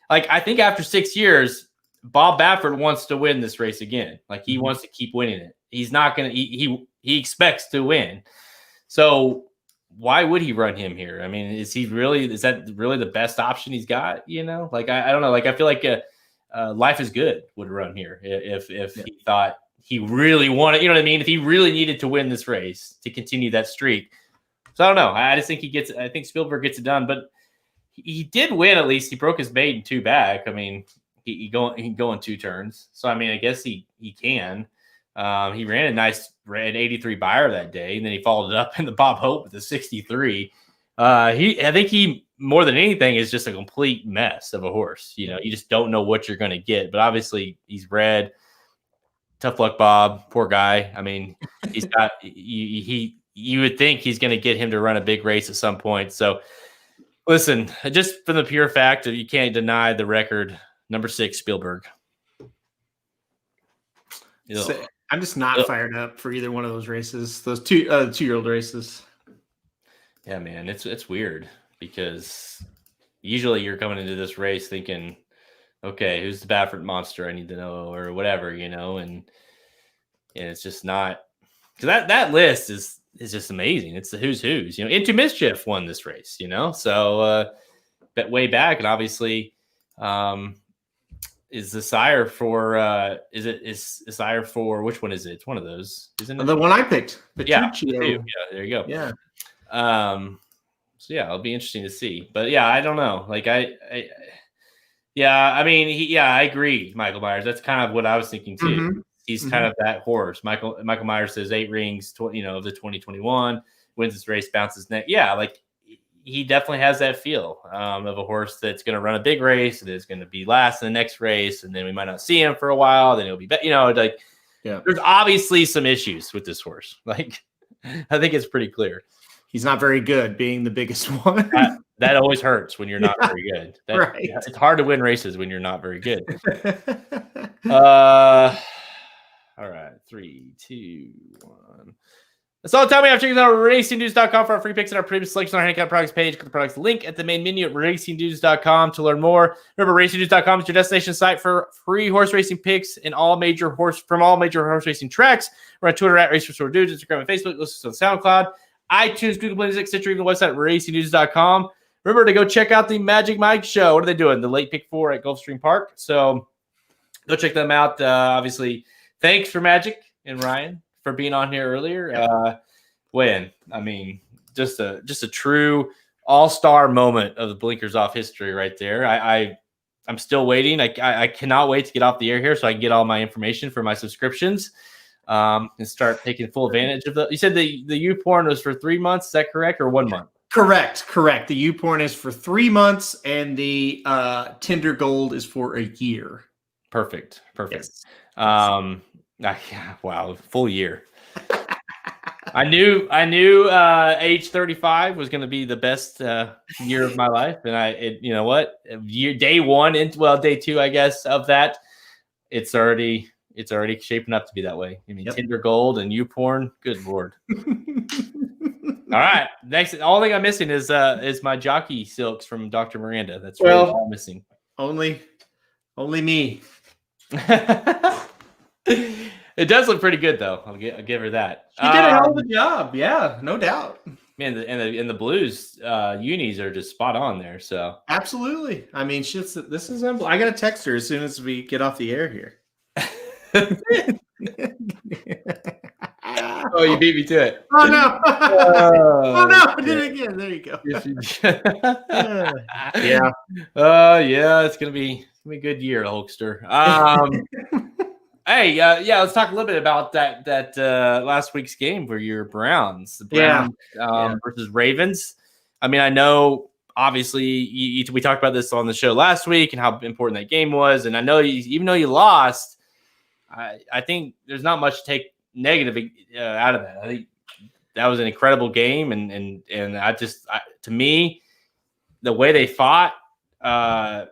Like, I think after 6 years, Bob Baffert wants to win this race again. Like, he wants to keep winning it. He's not gonna. He expects to win. So why would he run him here? I mean, is that really the best option he's got? You know, like I don't know. Like, I feel like Life is Good would run here if he thought he really wanted. You know what I mean? If he really needed to win this race to continue that streak. So I don't know. I just think I think Spielberg gets it done, but he did win at least. He broke his maiden 2 back. I mean, he can go in 2 turns. So I mean, I guess he can. He ran a nice 83 Beyer that day, and then he followed it up in the Bob Hope with a 63. I think he more than anything is just a complete mess of a horse. You know, you just don't know what you're going to get. But obviously, he's bred. Tough luck, Bob. Poor guy. I mean, he's got you would think he's going to get him to run a big race at some point. So, listen, just from the pure fact of you can't deny the record, number 6, Spielberg. So, I'm just not fired up for either one of those races, those 2-year-old races. Yeah, man, it's weird because usually you're coming into this race thinking, okay, who's the Baffert monster I need to know or whatever, you know, and it's just not, because that list is just amazing. It's the who's, you know. Into Mischief won this race, you know, so but way back, and obviously is the sire for is sire for which one is it? It's one of those, isn't it? The one I picked. Yeah, there you go. Yeah. So yeah, it'll be interesting to see. But yeah, I don't know. Like I mean, I agree, Michael Myers. That's kind of what I was thinking too. Mm-hmm. He's kind of that horse. Michael Myers says 8 rings, of the 2021, wins this race, bounces neck. Yeah, like he definitely has that feel of a horse that's going to run a big race and is going to be last in the next race, and then we might not see him for a while. Then he'll be, like, yeah. There's obviously some issues with this horse. Like, I think it's pretty clear. He's not very good, being the biggest one. That always hurts when you're not very good. Right. It's hard to win races when you're not very good. All right, 3, 2, 1. That's all the time we have. Check us out at racingdudes.com for our free picks and our previous selection on our handicap products page. Click the products link at the main menu at racingdudes.com to learn more. Remember, racingdudes.com is your destination site for free horse racing picks from all major horse racing tracks. We're on Twitter at RacerStoreDudes, Instagram and Facebook. Listen to SoundCloud, iTunes, Google Play Music, Stitcher, even the website at racingdudes.com. Remember to go check out the Magic Mike show. What are they doing? The late pick 4 at Gulfstream Park. So go check them out. Obviously, thanks for Magic and Ryan for being on here earlier. I mean, just a true all-star moment of the blinkers off history right there. I'm still waiting. I cannot wait to get off the air here so I can get all my information for my subscriptions and start taking full advantage of the. You said the U-Porn was for 3 months. Is that correct, or 1 month? Correct. The U-Porn is for 3 months, and the Tinder Gold is for a year. Perfect. Yes. Wow, full year. I knew age 35 was going to be the best year of my life, and you know what? Day 1 day 2, I guess, of that, it's already shaping up to be that way. I mean, yep. Tinder Gold and U-Porn. Good Lord. All right. Next, the only thing I'm missing is my jockey silks from Dr. Miranda. That's really all I'm missing. Only me. It does look pretty good, though. I'll give her that. She did a hell of a job. Yeah, no doubt. Man, and the Blues unis are just spot on there. So absolutely. I mean, this is. I got to text her as soon as we get off the air here. Oh, you beat me to it. Oh no! Oh no! I did it again. There you go. Yeah. Yeah. It's gonna be a good year, Hulkster. Hey, yeah, let's talk a little bit about that last week's game for your Browns. The Browns versus Ravens. I mean, I know obviously we talked about this on the show last week and how important that game was, and I know even though you lost, I think there's not much to take negative out of that. I think that was an incredible game, and to me, the way they fought, I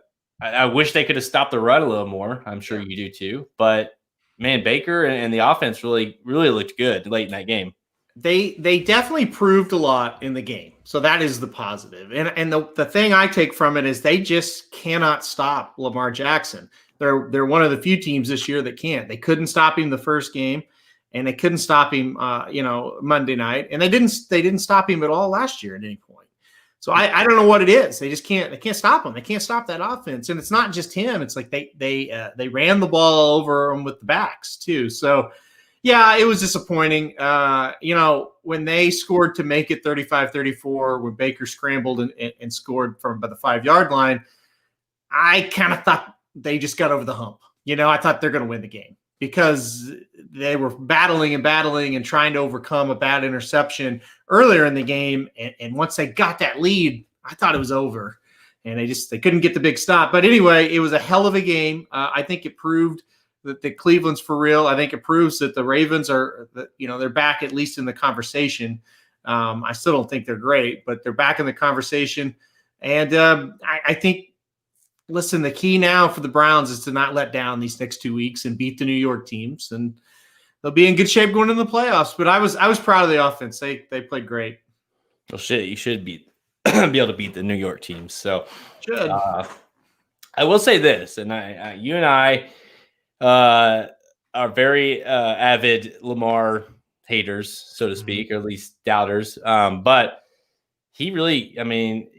wish they could have stopped the run a little more. I'm sure you do too, but man, Baker and the offense really looked good late in that game. They definitely proved a lot in the game, so that is the positive. And the thing I take from it is they just cannot stop Lamar Jackson. They're one of the few teams this year that can't. They couldn't stop him the first game, and they couldn't stop him, Monday night, and they didn't stop him at all last year at any point. So I don't know what it is. They just can't. They can't stop him. They can't stop that offense, and it's not just him. It's like they ran the ball over him with the backs too. So yeah, it was disappointing. When they scored to make it 35-34, when Baker scrambled and scored from by the 5-yard line, I kind of thought they just got over the hump. I thought they're going to win the game because they were battling and trying to overcome a bad interception earlier in the game. And once they got that lead, I thought it was over, and they couldn't get the big stop. But anyway, it was a hell of a game. I think it proved that the Cleveland's for real. I think it proves that the Ravens are, they're back at least in the conversation. I still don't think they're great, but they're back in the conversation. And I think, listen, the key now for the Browns is to not let down these next 2 weeks and beat the New York teams, and they'll be in good shape going into the playoffs. But I was proud of the offense. They played great. Well, shit, you should be able to beat the New York teams. So should. I will say this, and you and I are very avid Lamar haters, so to speak, or at least doubters. But he really,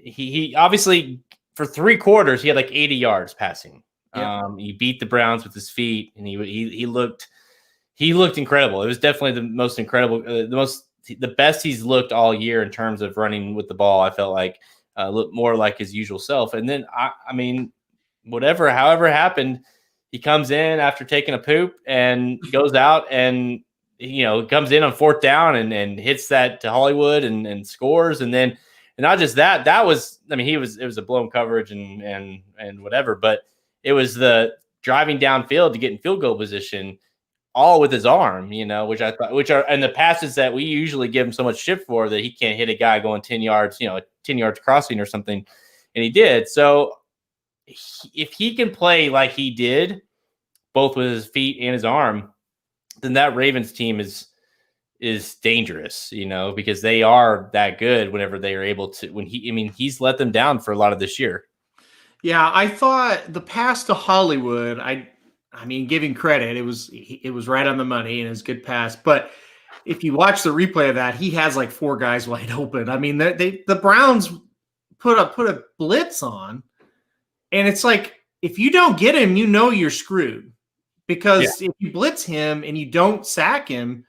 he obviously, for 3 quarters, he had like 80 yards passing. Yeah. He beat the Browns with his feet, and he looked incredible. It was definitely the most incredible, the best he's looked all year in terms of running with the ball. I felt like looked more like his usual self. And then however happened, he comes in after taking a poop and goes out and comes in on 4th down and hits that to Hollywood and scores. And then. And not just that was, it was a blown coverage and whatever, but it was the driving downfield to get in field goal position all with his arm, which I thought, and the passes that we usually give him so much shit for, that he can't hit a guy going 10 yards, 10 yards crossing or something. And he did. So if he can play like he did, both with his feet and his arm, then that Ravens team is dangerous, because they are that good whenever they are able to, he's let them down for a lot of this year. Yeah. I thought the pass to Hollywood, giving credit, it was right on the money and it was a good pass. But if you watch the replay of that, he has like 4 guys wide open. The Browns put a blitz on, and it's like, if you don't get him, you're screwed, because if you blitz him and you don't sack him,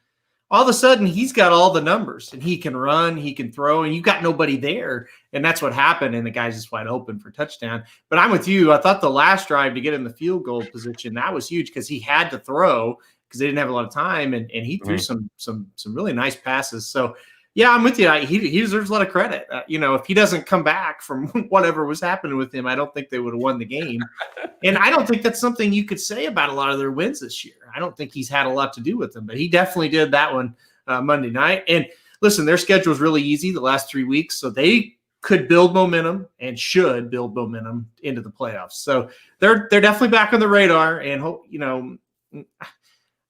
all of a sudden he's got all the numbers, and he can run, he can throw, and you got nobody there. And that's what happened. And the guy's just wide open for touchdown. But I'm with you. I thought the last drive to get in the field goal position, that was huge, because he had to throw because they didn't have a lot of time. And he threw some really nice passes. So yeah, I'm with you. He deserves a lot of credit. If he doesn't come back from whatever was happening with him, I don't think they would have won the game. And I don't think that's something you could say about a lot of their wins this year. I don't think he's had a lot to do with them, but he definitely did that one Monday night. And listen, their schedule is really easy the last 3 weeks, so they could build momentum and should build momentum into the playoffs. So they're definitely back on the radar. And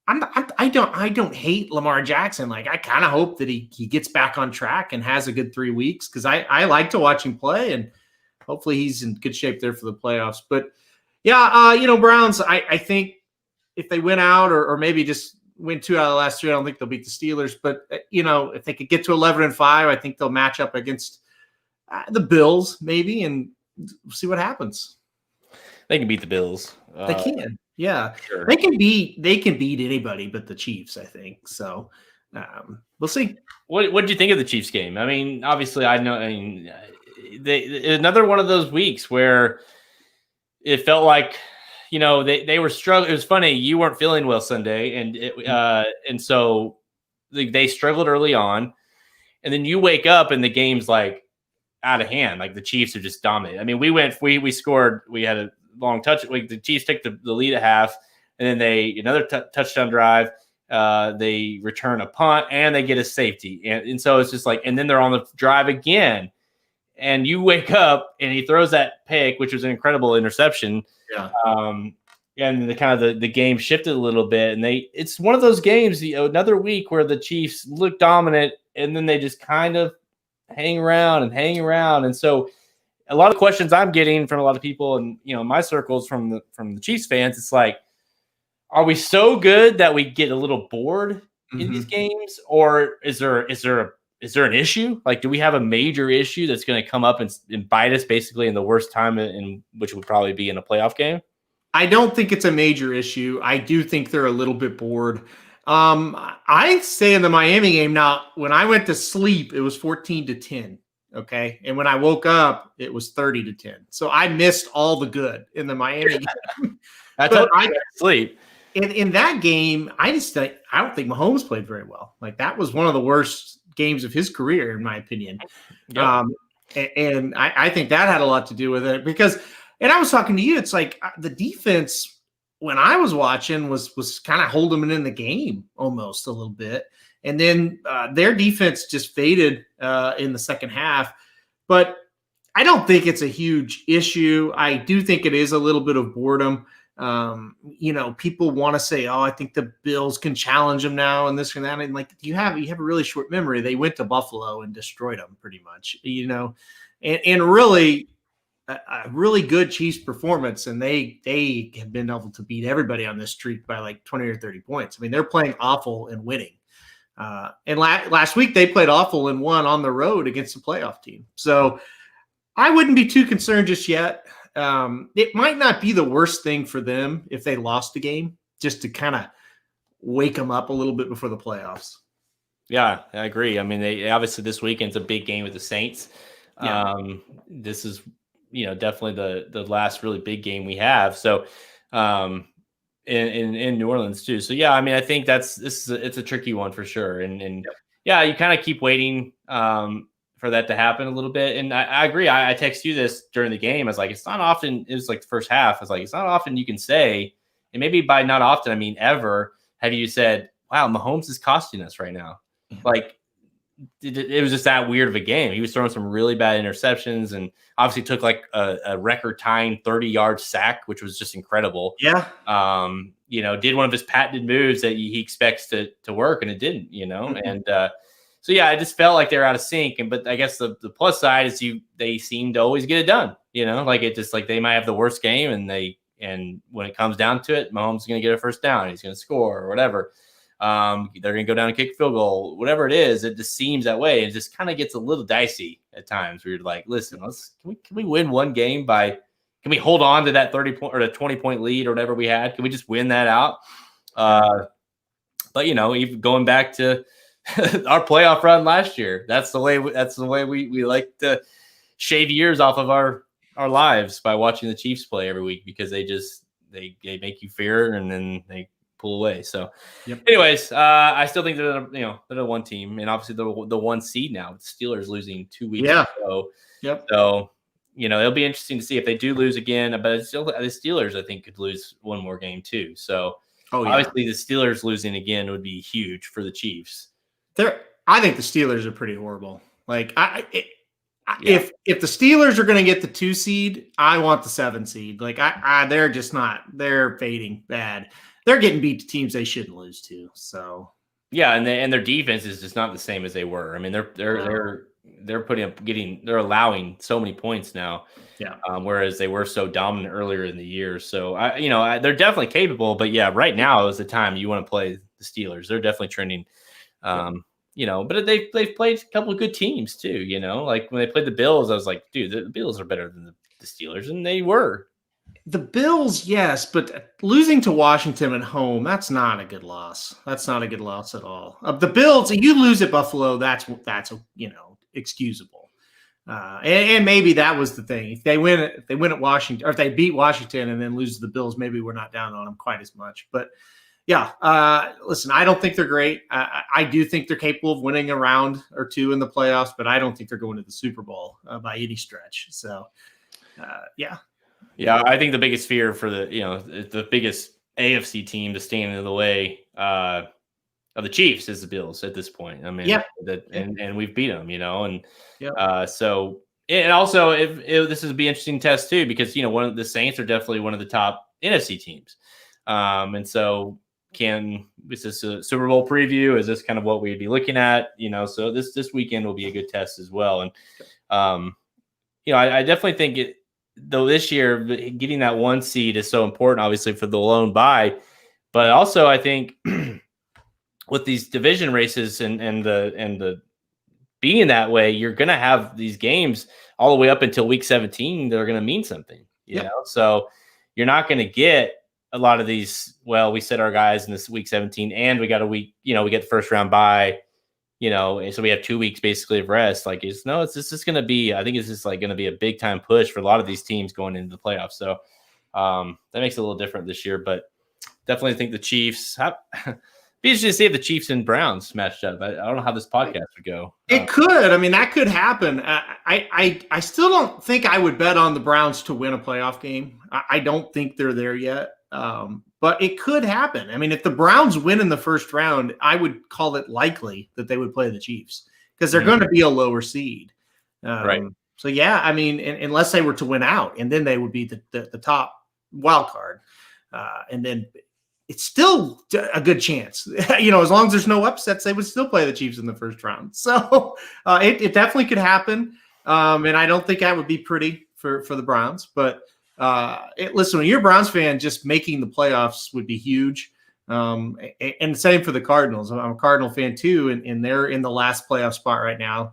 I don't hate Lamar Jackson. Like, I kind of hope that he gets back on track and has a good 3 weeks, because I like to watch him play, and hopefully he's in good shape there for the playoffs. But yeah, Browns, I think if they win out or maybe just win 2 out of the last 3, I don't think they'll beat the Steelers. But if they could get to 11-5, I think they'll match up against the Bills maybe, and see what happens. They can beat the Bills. They can, yeah. Sure. They can beat anybody but the Chiefs, I think. So we'll see. What did you think of the Chiefs game? I mean, obviously, I know. I mean, another one of those weeks where it felt like, they were struggling. It was funny. You weren't feeling well Sunday, and so they struggled early on, and then you wake up and the game's like out of hand. Like the Chiefs are just dominant. I mean, we scored. We had a long touch. The Chiefs took the lead at half, and then another touchdown drive. They return a punt and they get a safety, and so it's just like, and then they're on the drive again, and you wake up and he throws that pick, which was an incredible interception. Yeah. And the game shifted a little bit, and it's one of those games, another week where the Chiefs look dominant, and then they just kind of hang around. And so a lot of questions I'm getting from a lot of people and, my circles from the Chiefs fans, it's like, are we so good that we get a little bored in these games, or is there an issue? Like, do we have a major issue that's going to come up and bite us basically in the worst time, in which would probably be in a playoff game? I don't think it's a major issue. I do think they're a little bit bored. I say in the Miami game now, when I went to sleep, it was 14-10. Okay. And when I woke up, it was 30-10. So I missed all the good in the Miami game. I told you to sleep. In that game, I don't think Mahomes played very well. Like, that was one of the worst games of his career, in my opinion. Yep. And I think that had a lot to do with it because, and I was talking to you, it's like the defense when I was watching was kind of holding them in the game almost a little bit. And then their defense just faded in the second half. But I don't think it's a huge issue. I do think it is a little bit of boredom. People want to say, I think the Bills can challenge them now and this and that. And like, you have a really short memory. They went to Buffalo and destroyed them pretty much, and really a really good Chiefs performance. And they have been able to beat everybody on this streak by like 20 or 30 points. I mean, they're playing awful and winning. And last week they played awful and won on the road against a playoff team. So I wouldn't be too concerned just yet. It might not be the worst thing for them if they lost the game, just to kind of wake them up a little bit before the playoffs. Yeah, I agree. I mean, they obviously this weekend's a big game with the Saints. Yeah. This is, definitely the last really big game we have. So, in New Orleans too. So yeah, I mean, I think it's a tricky one for sure. And yeah, you kind of keep waiting, for that to happen a little bit. And I agree. I text you this during the game. I was like, it's not often. It was like the first half. I was like, it's not often you can say, and maybe by not often, I mean ever, have you said, wow, Mahomes is costing us right now. Like it was just that weird of a game. He was throwing some really bad interceptions and obviously took like a record tying 30-yard sack, which was just incredible. Yeah. Did one of his patented moves that he expects to work, and it didn't, and, so yeah, I just felt like they're out of sync. But I guess the plus side is they seem to always get it done. Like it just like they might have the worst game, and when it comes down to it, Mahomes is going to get a first down. He's going to score or whatever. They're going to go down and kick a field goal, whatever it is. It just seems that way. It just kind of gets a little dicey at times. Where you're like, listen, can we win one game can we hold on to that 30-point or the 20-point lead or whatever we had? Can we just win that out? But even going back to our playoff run last year, that's the way we like to shave years off of our lives by watching the Chiefs play every week, because they make you fear and then they pull away. So anyways, I still think they're the one team, and obviously the one seed now, with the Steelers losing 2 weeks ago. Yep. So it'll be interesting to see if they do lose again, but it's still the Steelers I think could lose one more game too. So obviously the Steelers losing again would be huge for the Chiefs. I think the Steelers are pretty horrible. Like if the Steelers are going to get the 2 seed, I want the 7 seed. Like they're just not. They're fading bad. They're getting beat to teams they shouldn't lose to. So yeah, and their defense is just not the same as they were. I mean, they're they're allowing so many points now. Yeah. Whereas they were so dominant earlier in the year. So they're definitely capable, but yeah, right now is the time you want to play the Steelers. They're definitely trending. But they've played a couple of good teams too. Like when they played the Bills, I was like, dude, the Bills are better than the Steelers, and they were. The Bills, yes, but losing to Washington at home, that's not a good loss. That's not a good loss at all. The Bills, you lose at Buffalo, that's excusable. And maybe that was the thing. If they win at Washington, or if they beat Washington and then lose to the Bills, maybe we're not down on them quite as much. But yeah, listen, I don't think they're great. I do think they're capable of winning a round or two in the playoffs, but I don't think they're going to the Super Bowl by any stretch. So, yeah. Yeah, I think the biggest fear for the biggest AFC team to stand in the way of the Chiefs is the Bills at this point. I mean, and we've beat them, so and also if this would be an interesting test too, because one of the Saints are definitely one of the top NFC teams, and so is this a Super Bowl preview? Is this kind of what we'd be looking at? So this weekend will be a good test as well, and I definitely think it. Though this year, getting that 1 seed is so important, obviously, for the lone bye. But also, I think with these division races and the being that way, you're going to have these games all the way up until week 17 that are going to mean something. You know, so you're not going to get a lot of these. Well, we set our guys in this week 17, and we got a week. We get the first round bye. So we have 2 weeks basically of rest. Like, this is going to be, I think it's just like going to be a big time push for a lot of these teams going into the playoffs. So that makes it a little different this year, but definitely think the Chiefs be interesting to see if the Chiefs and Browns matched up. I don't know how this podcast would go. It could. I mean, that could happen. I still don't think I would bet on the Browns to win a playoff game. I don't think they're there yet. But it could happen. I mean, if the Browns win in the first round, I would call it likely that they would play the Chiefs because they're going to be a lower seed. Right. So, yeah, I mean, unless they were to win out, and then they would be the top wild card. And then it's still a good chance. As long as there's no upsets, they would still play the Chiefs in the first round. So it definitely could happen. And I don't think that would be pretty for the Browns. But listen, when you're a Browns fan, just making the playoffs would be huge. And same for the Cardinals. I'm a Cardinal fan too, and they're in the last playoff spot right now.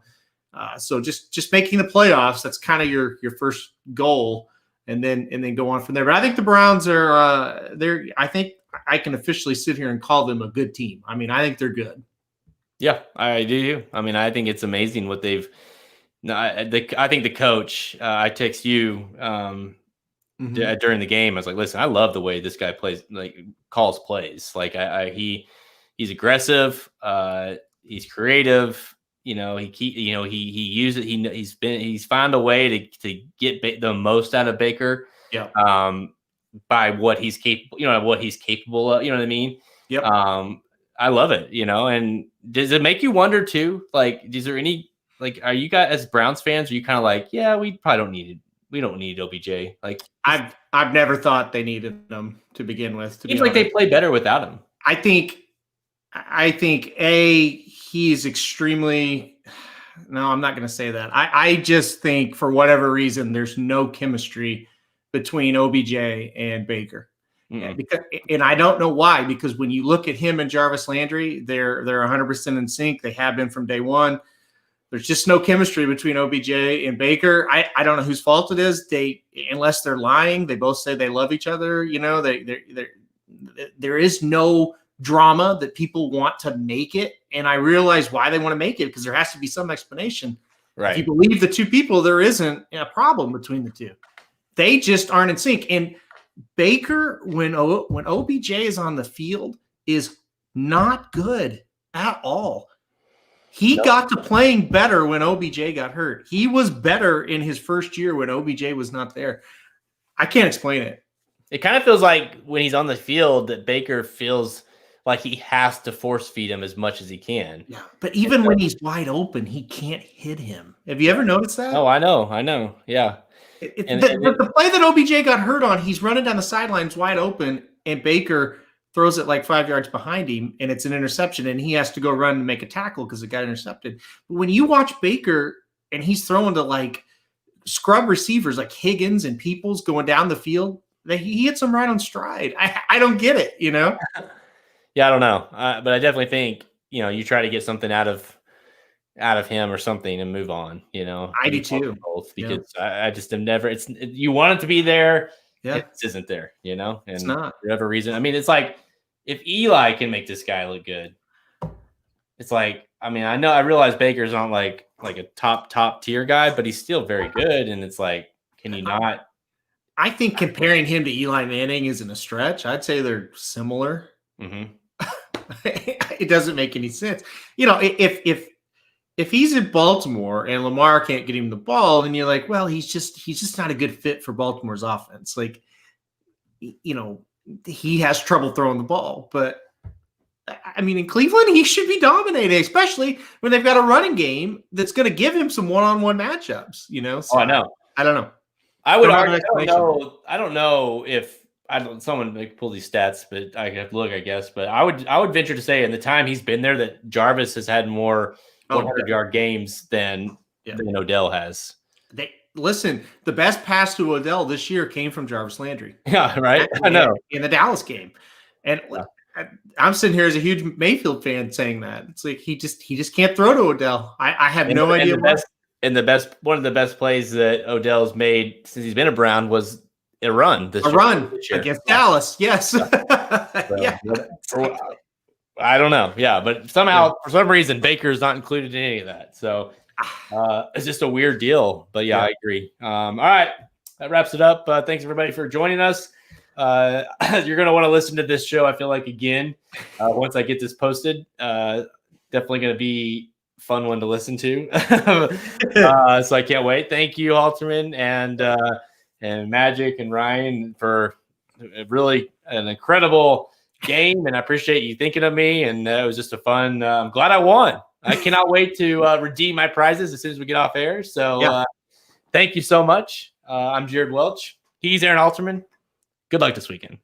So just making the playoffs, that's kind of your first goal, and then go on from there. But I think the Browns are I think I can officially sit here and call them a good team. I mean, I think they're good. Yeah, I do. I mean, I think it's amazing what they've. No, I think the coach. I text you. During the game, I was like, listen, I love the way this guy plays, like calls plays. Like he's aggressive. He's creative. He's found a way to get the most out of Baker. Yeah. By what he's capable, what he's capable of, you know what I mean? Yep. I love it, and does it make you wonder too? Like, is there any, like, are you guys as Browns fans, are you kind of like, yeah, we probably don't need it. We don't need OBJ. Like, I've never thought they needed them to begin with. Seems like they play better without him. I think he's extremely. No, I'm not going to say that. I just think for whatever reason there's no chemistry between OBJ and Baker. Yeah, and I don't know why. Because when you look at him and Jarvis Landry, they're 100% in sync. They have been from day one. There's just no chemistry between OBJ and Baker. I don't know whose fault it is. Unless they're lying, they both say they love each other. There is no drama that people want to make it. And I realize why they want to make it, because there has to be some explanation. Right. If you believe the two people, there isn't a problem between the two. They just aren't in sync. And Baker, when OBJ is on the field, is not good at all. He got to playing better when OBJ got hurt. He was better in his first year when OBJ was not there. I can't explain it. It kind of feels like when he's on the field that Baker feels like he has to force feed him as much as he can. Yeah, but even when he's wide open, he can't hit him. Have you ever noticed that? Oh, I know. Yeah. The play that OBJ got hurt on, he's running down the sidelines wide open, and Baker throws it like 5 yards behind him, and it's an interception, and he has to go run and make a tackle because it got intercepted. But when you watch Baker and he's throwing to like scrub receivers like Higgins and Peoples going down the field. He hits them right on stride. I don't get it, you know? Yeah, I don't know. But I definitely think, you try to get something out of him or something and move on, I do too. Because I just am never, you want it to be there. Yeah. It just isn't there, and It's not. for whatever reason. I mean, it's like if Eli can make this guy look good, it's like, I mean, I realize Baker's not like a top tier guy, but he's still very good. And it's like, can you not? I think comparing him to Eli Manning isn't a stretch. I'd say they're similar. Mm-hmm. It doesn't make any sense. If he's in Baltimore and Lamar can't get him the ball, and you're like, well, he's just not a good fit for Baltimore's offense. Like, he has trouble throwing the ball. But I mean, in Cleveland, he should be dominating, especially when they've got a running game that's going to give him some one-on-one matchups. So, I know. I don't know. I would argue. I don't know if someone may pull these stats, but I have to look, I guess. But I would venture to say, in the time he's been there, that Jarvis has had more 100-yard games than Odell has. Listen, the best pass to Odell this year came from Jarvis Landry. Yeah, right. I know, in the Dallas game, and I'm sitting here as a huge Mayfield fan saying that it's like he just can't throw to Odell. I have no idea. One of the best plays that Odell's made since he's been a Brown was a run this year. Against Dallas. Yes. So, I don't know. Yeah, but somehow, for some reason, Baker's not included in any of that. So it's just a weird deal. But I agree. All right. That wraps it up. Thanks, everybody, for joining us. You're going to want to listen to this show, I feel like, again, once I get this posted. Definitely going to be a fun one to listen to. So I can't wait. Thank you, Halterman and Magic and Ryan, for really an incredible game, and I appreciate you thinking of me. And it was just a fun. I'm glad I won. I cannot wait to redeem my prizes as soon as we get off air. So thank you so much. I'm Jared Welch. He's Aaron Halterman. Good luck this weekend.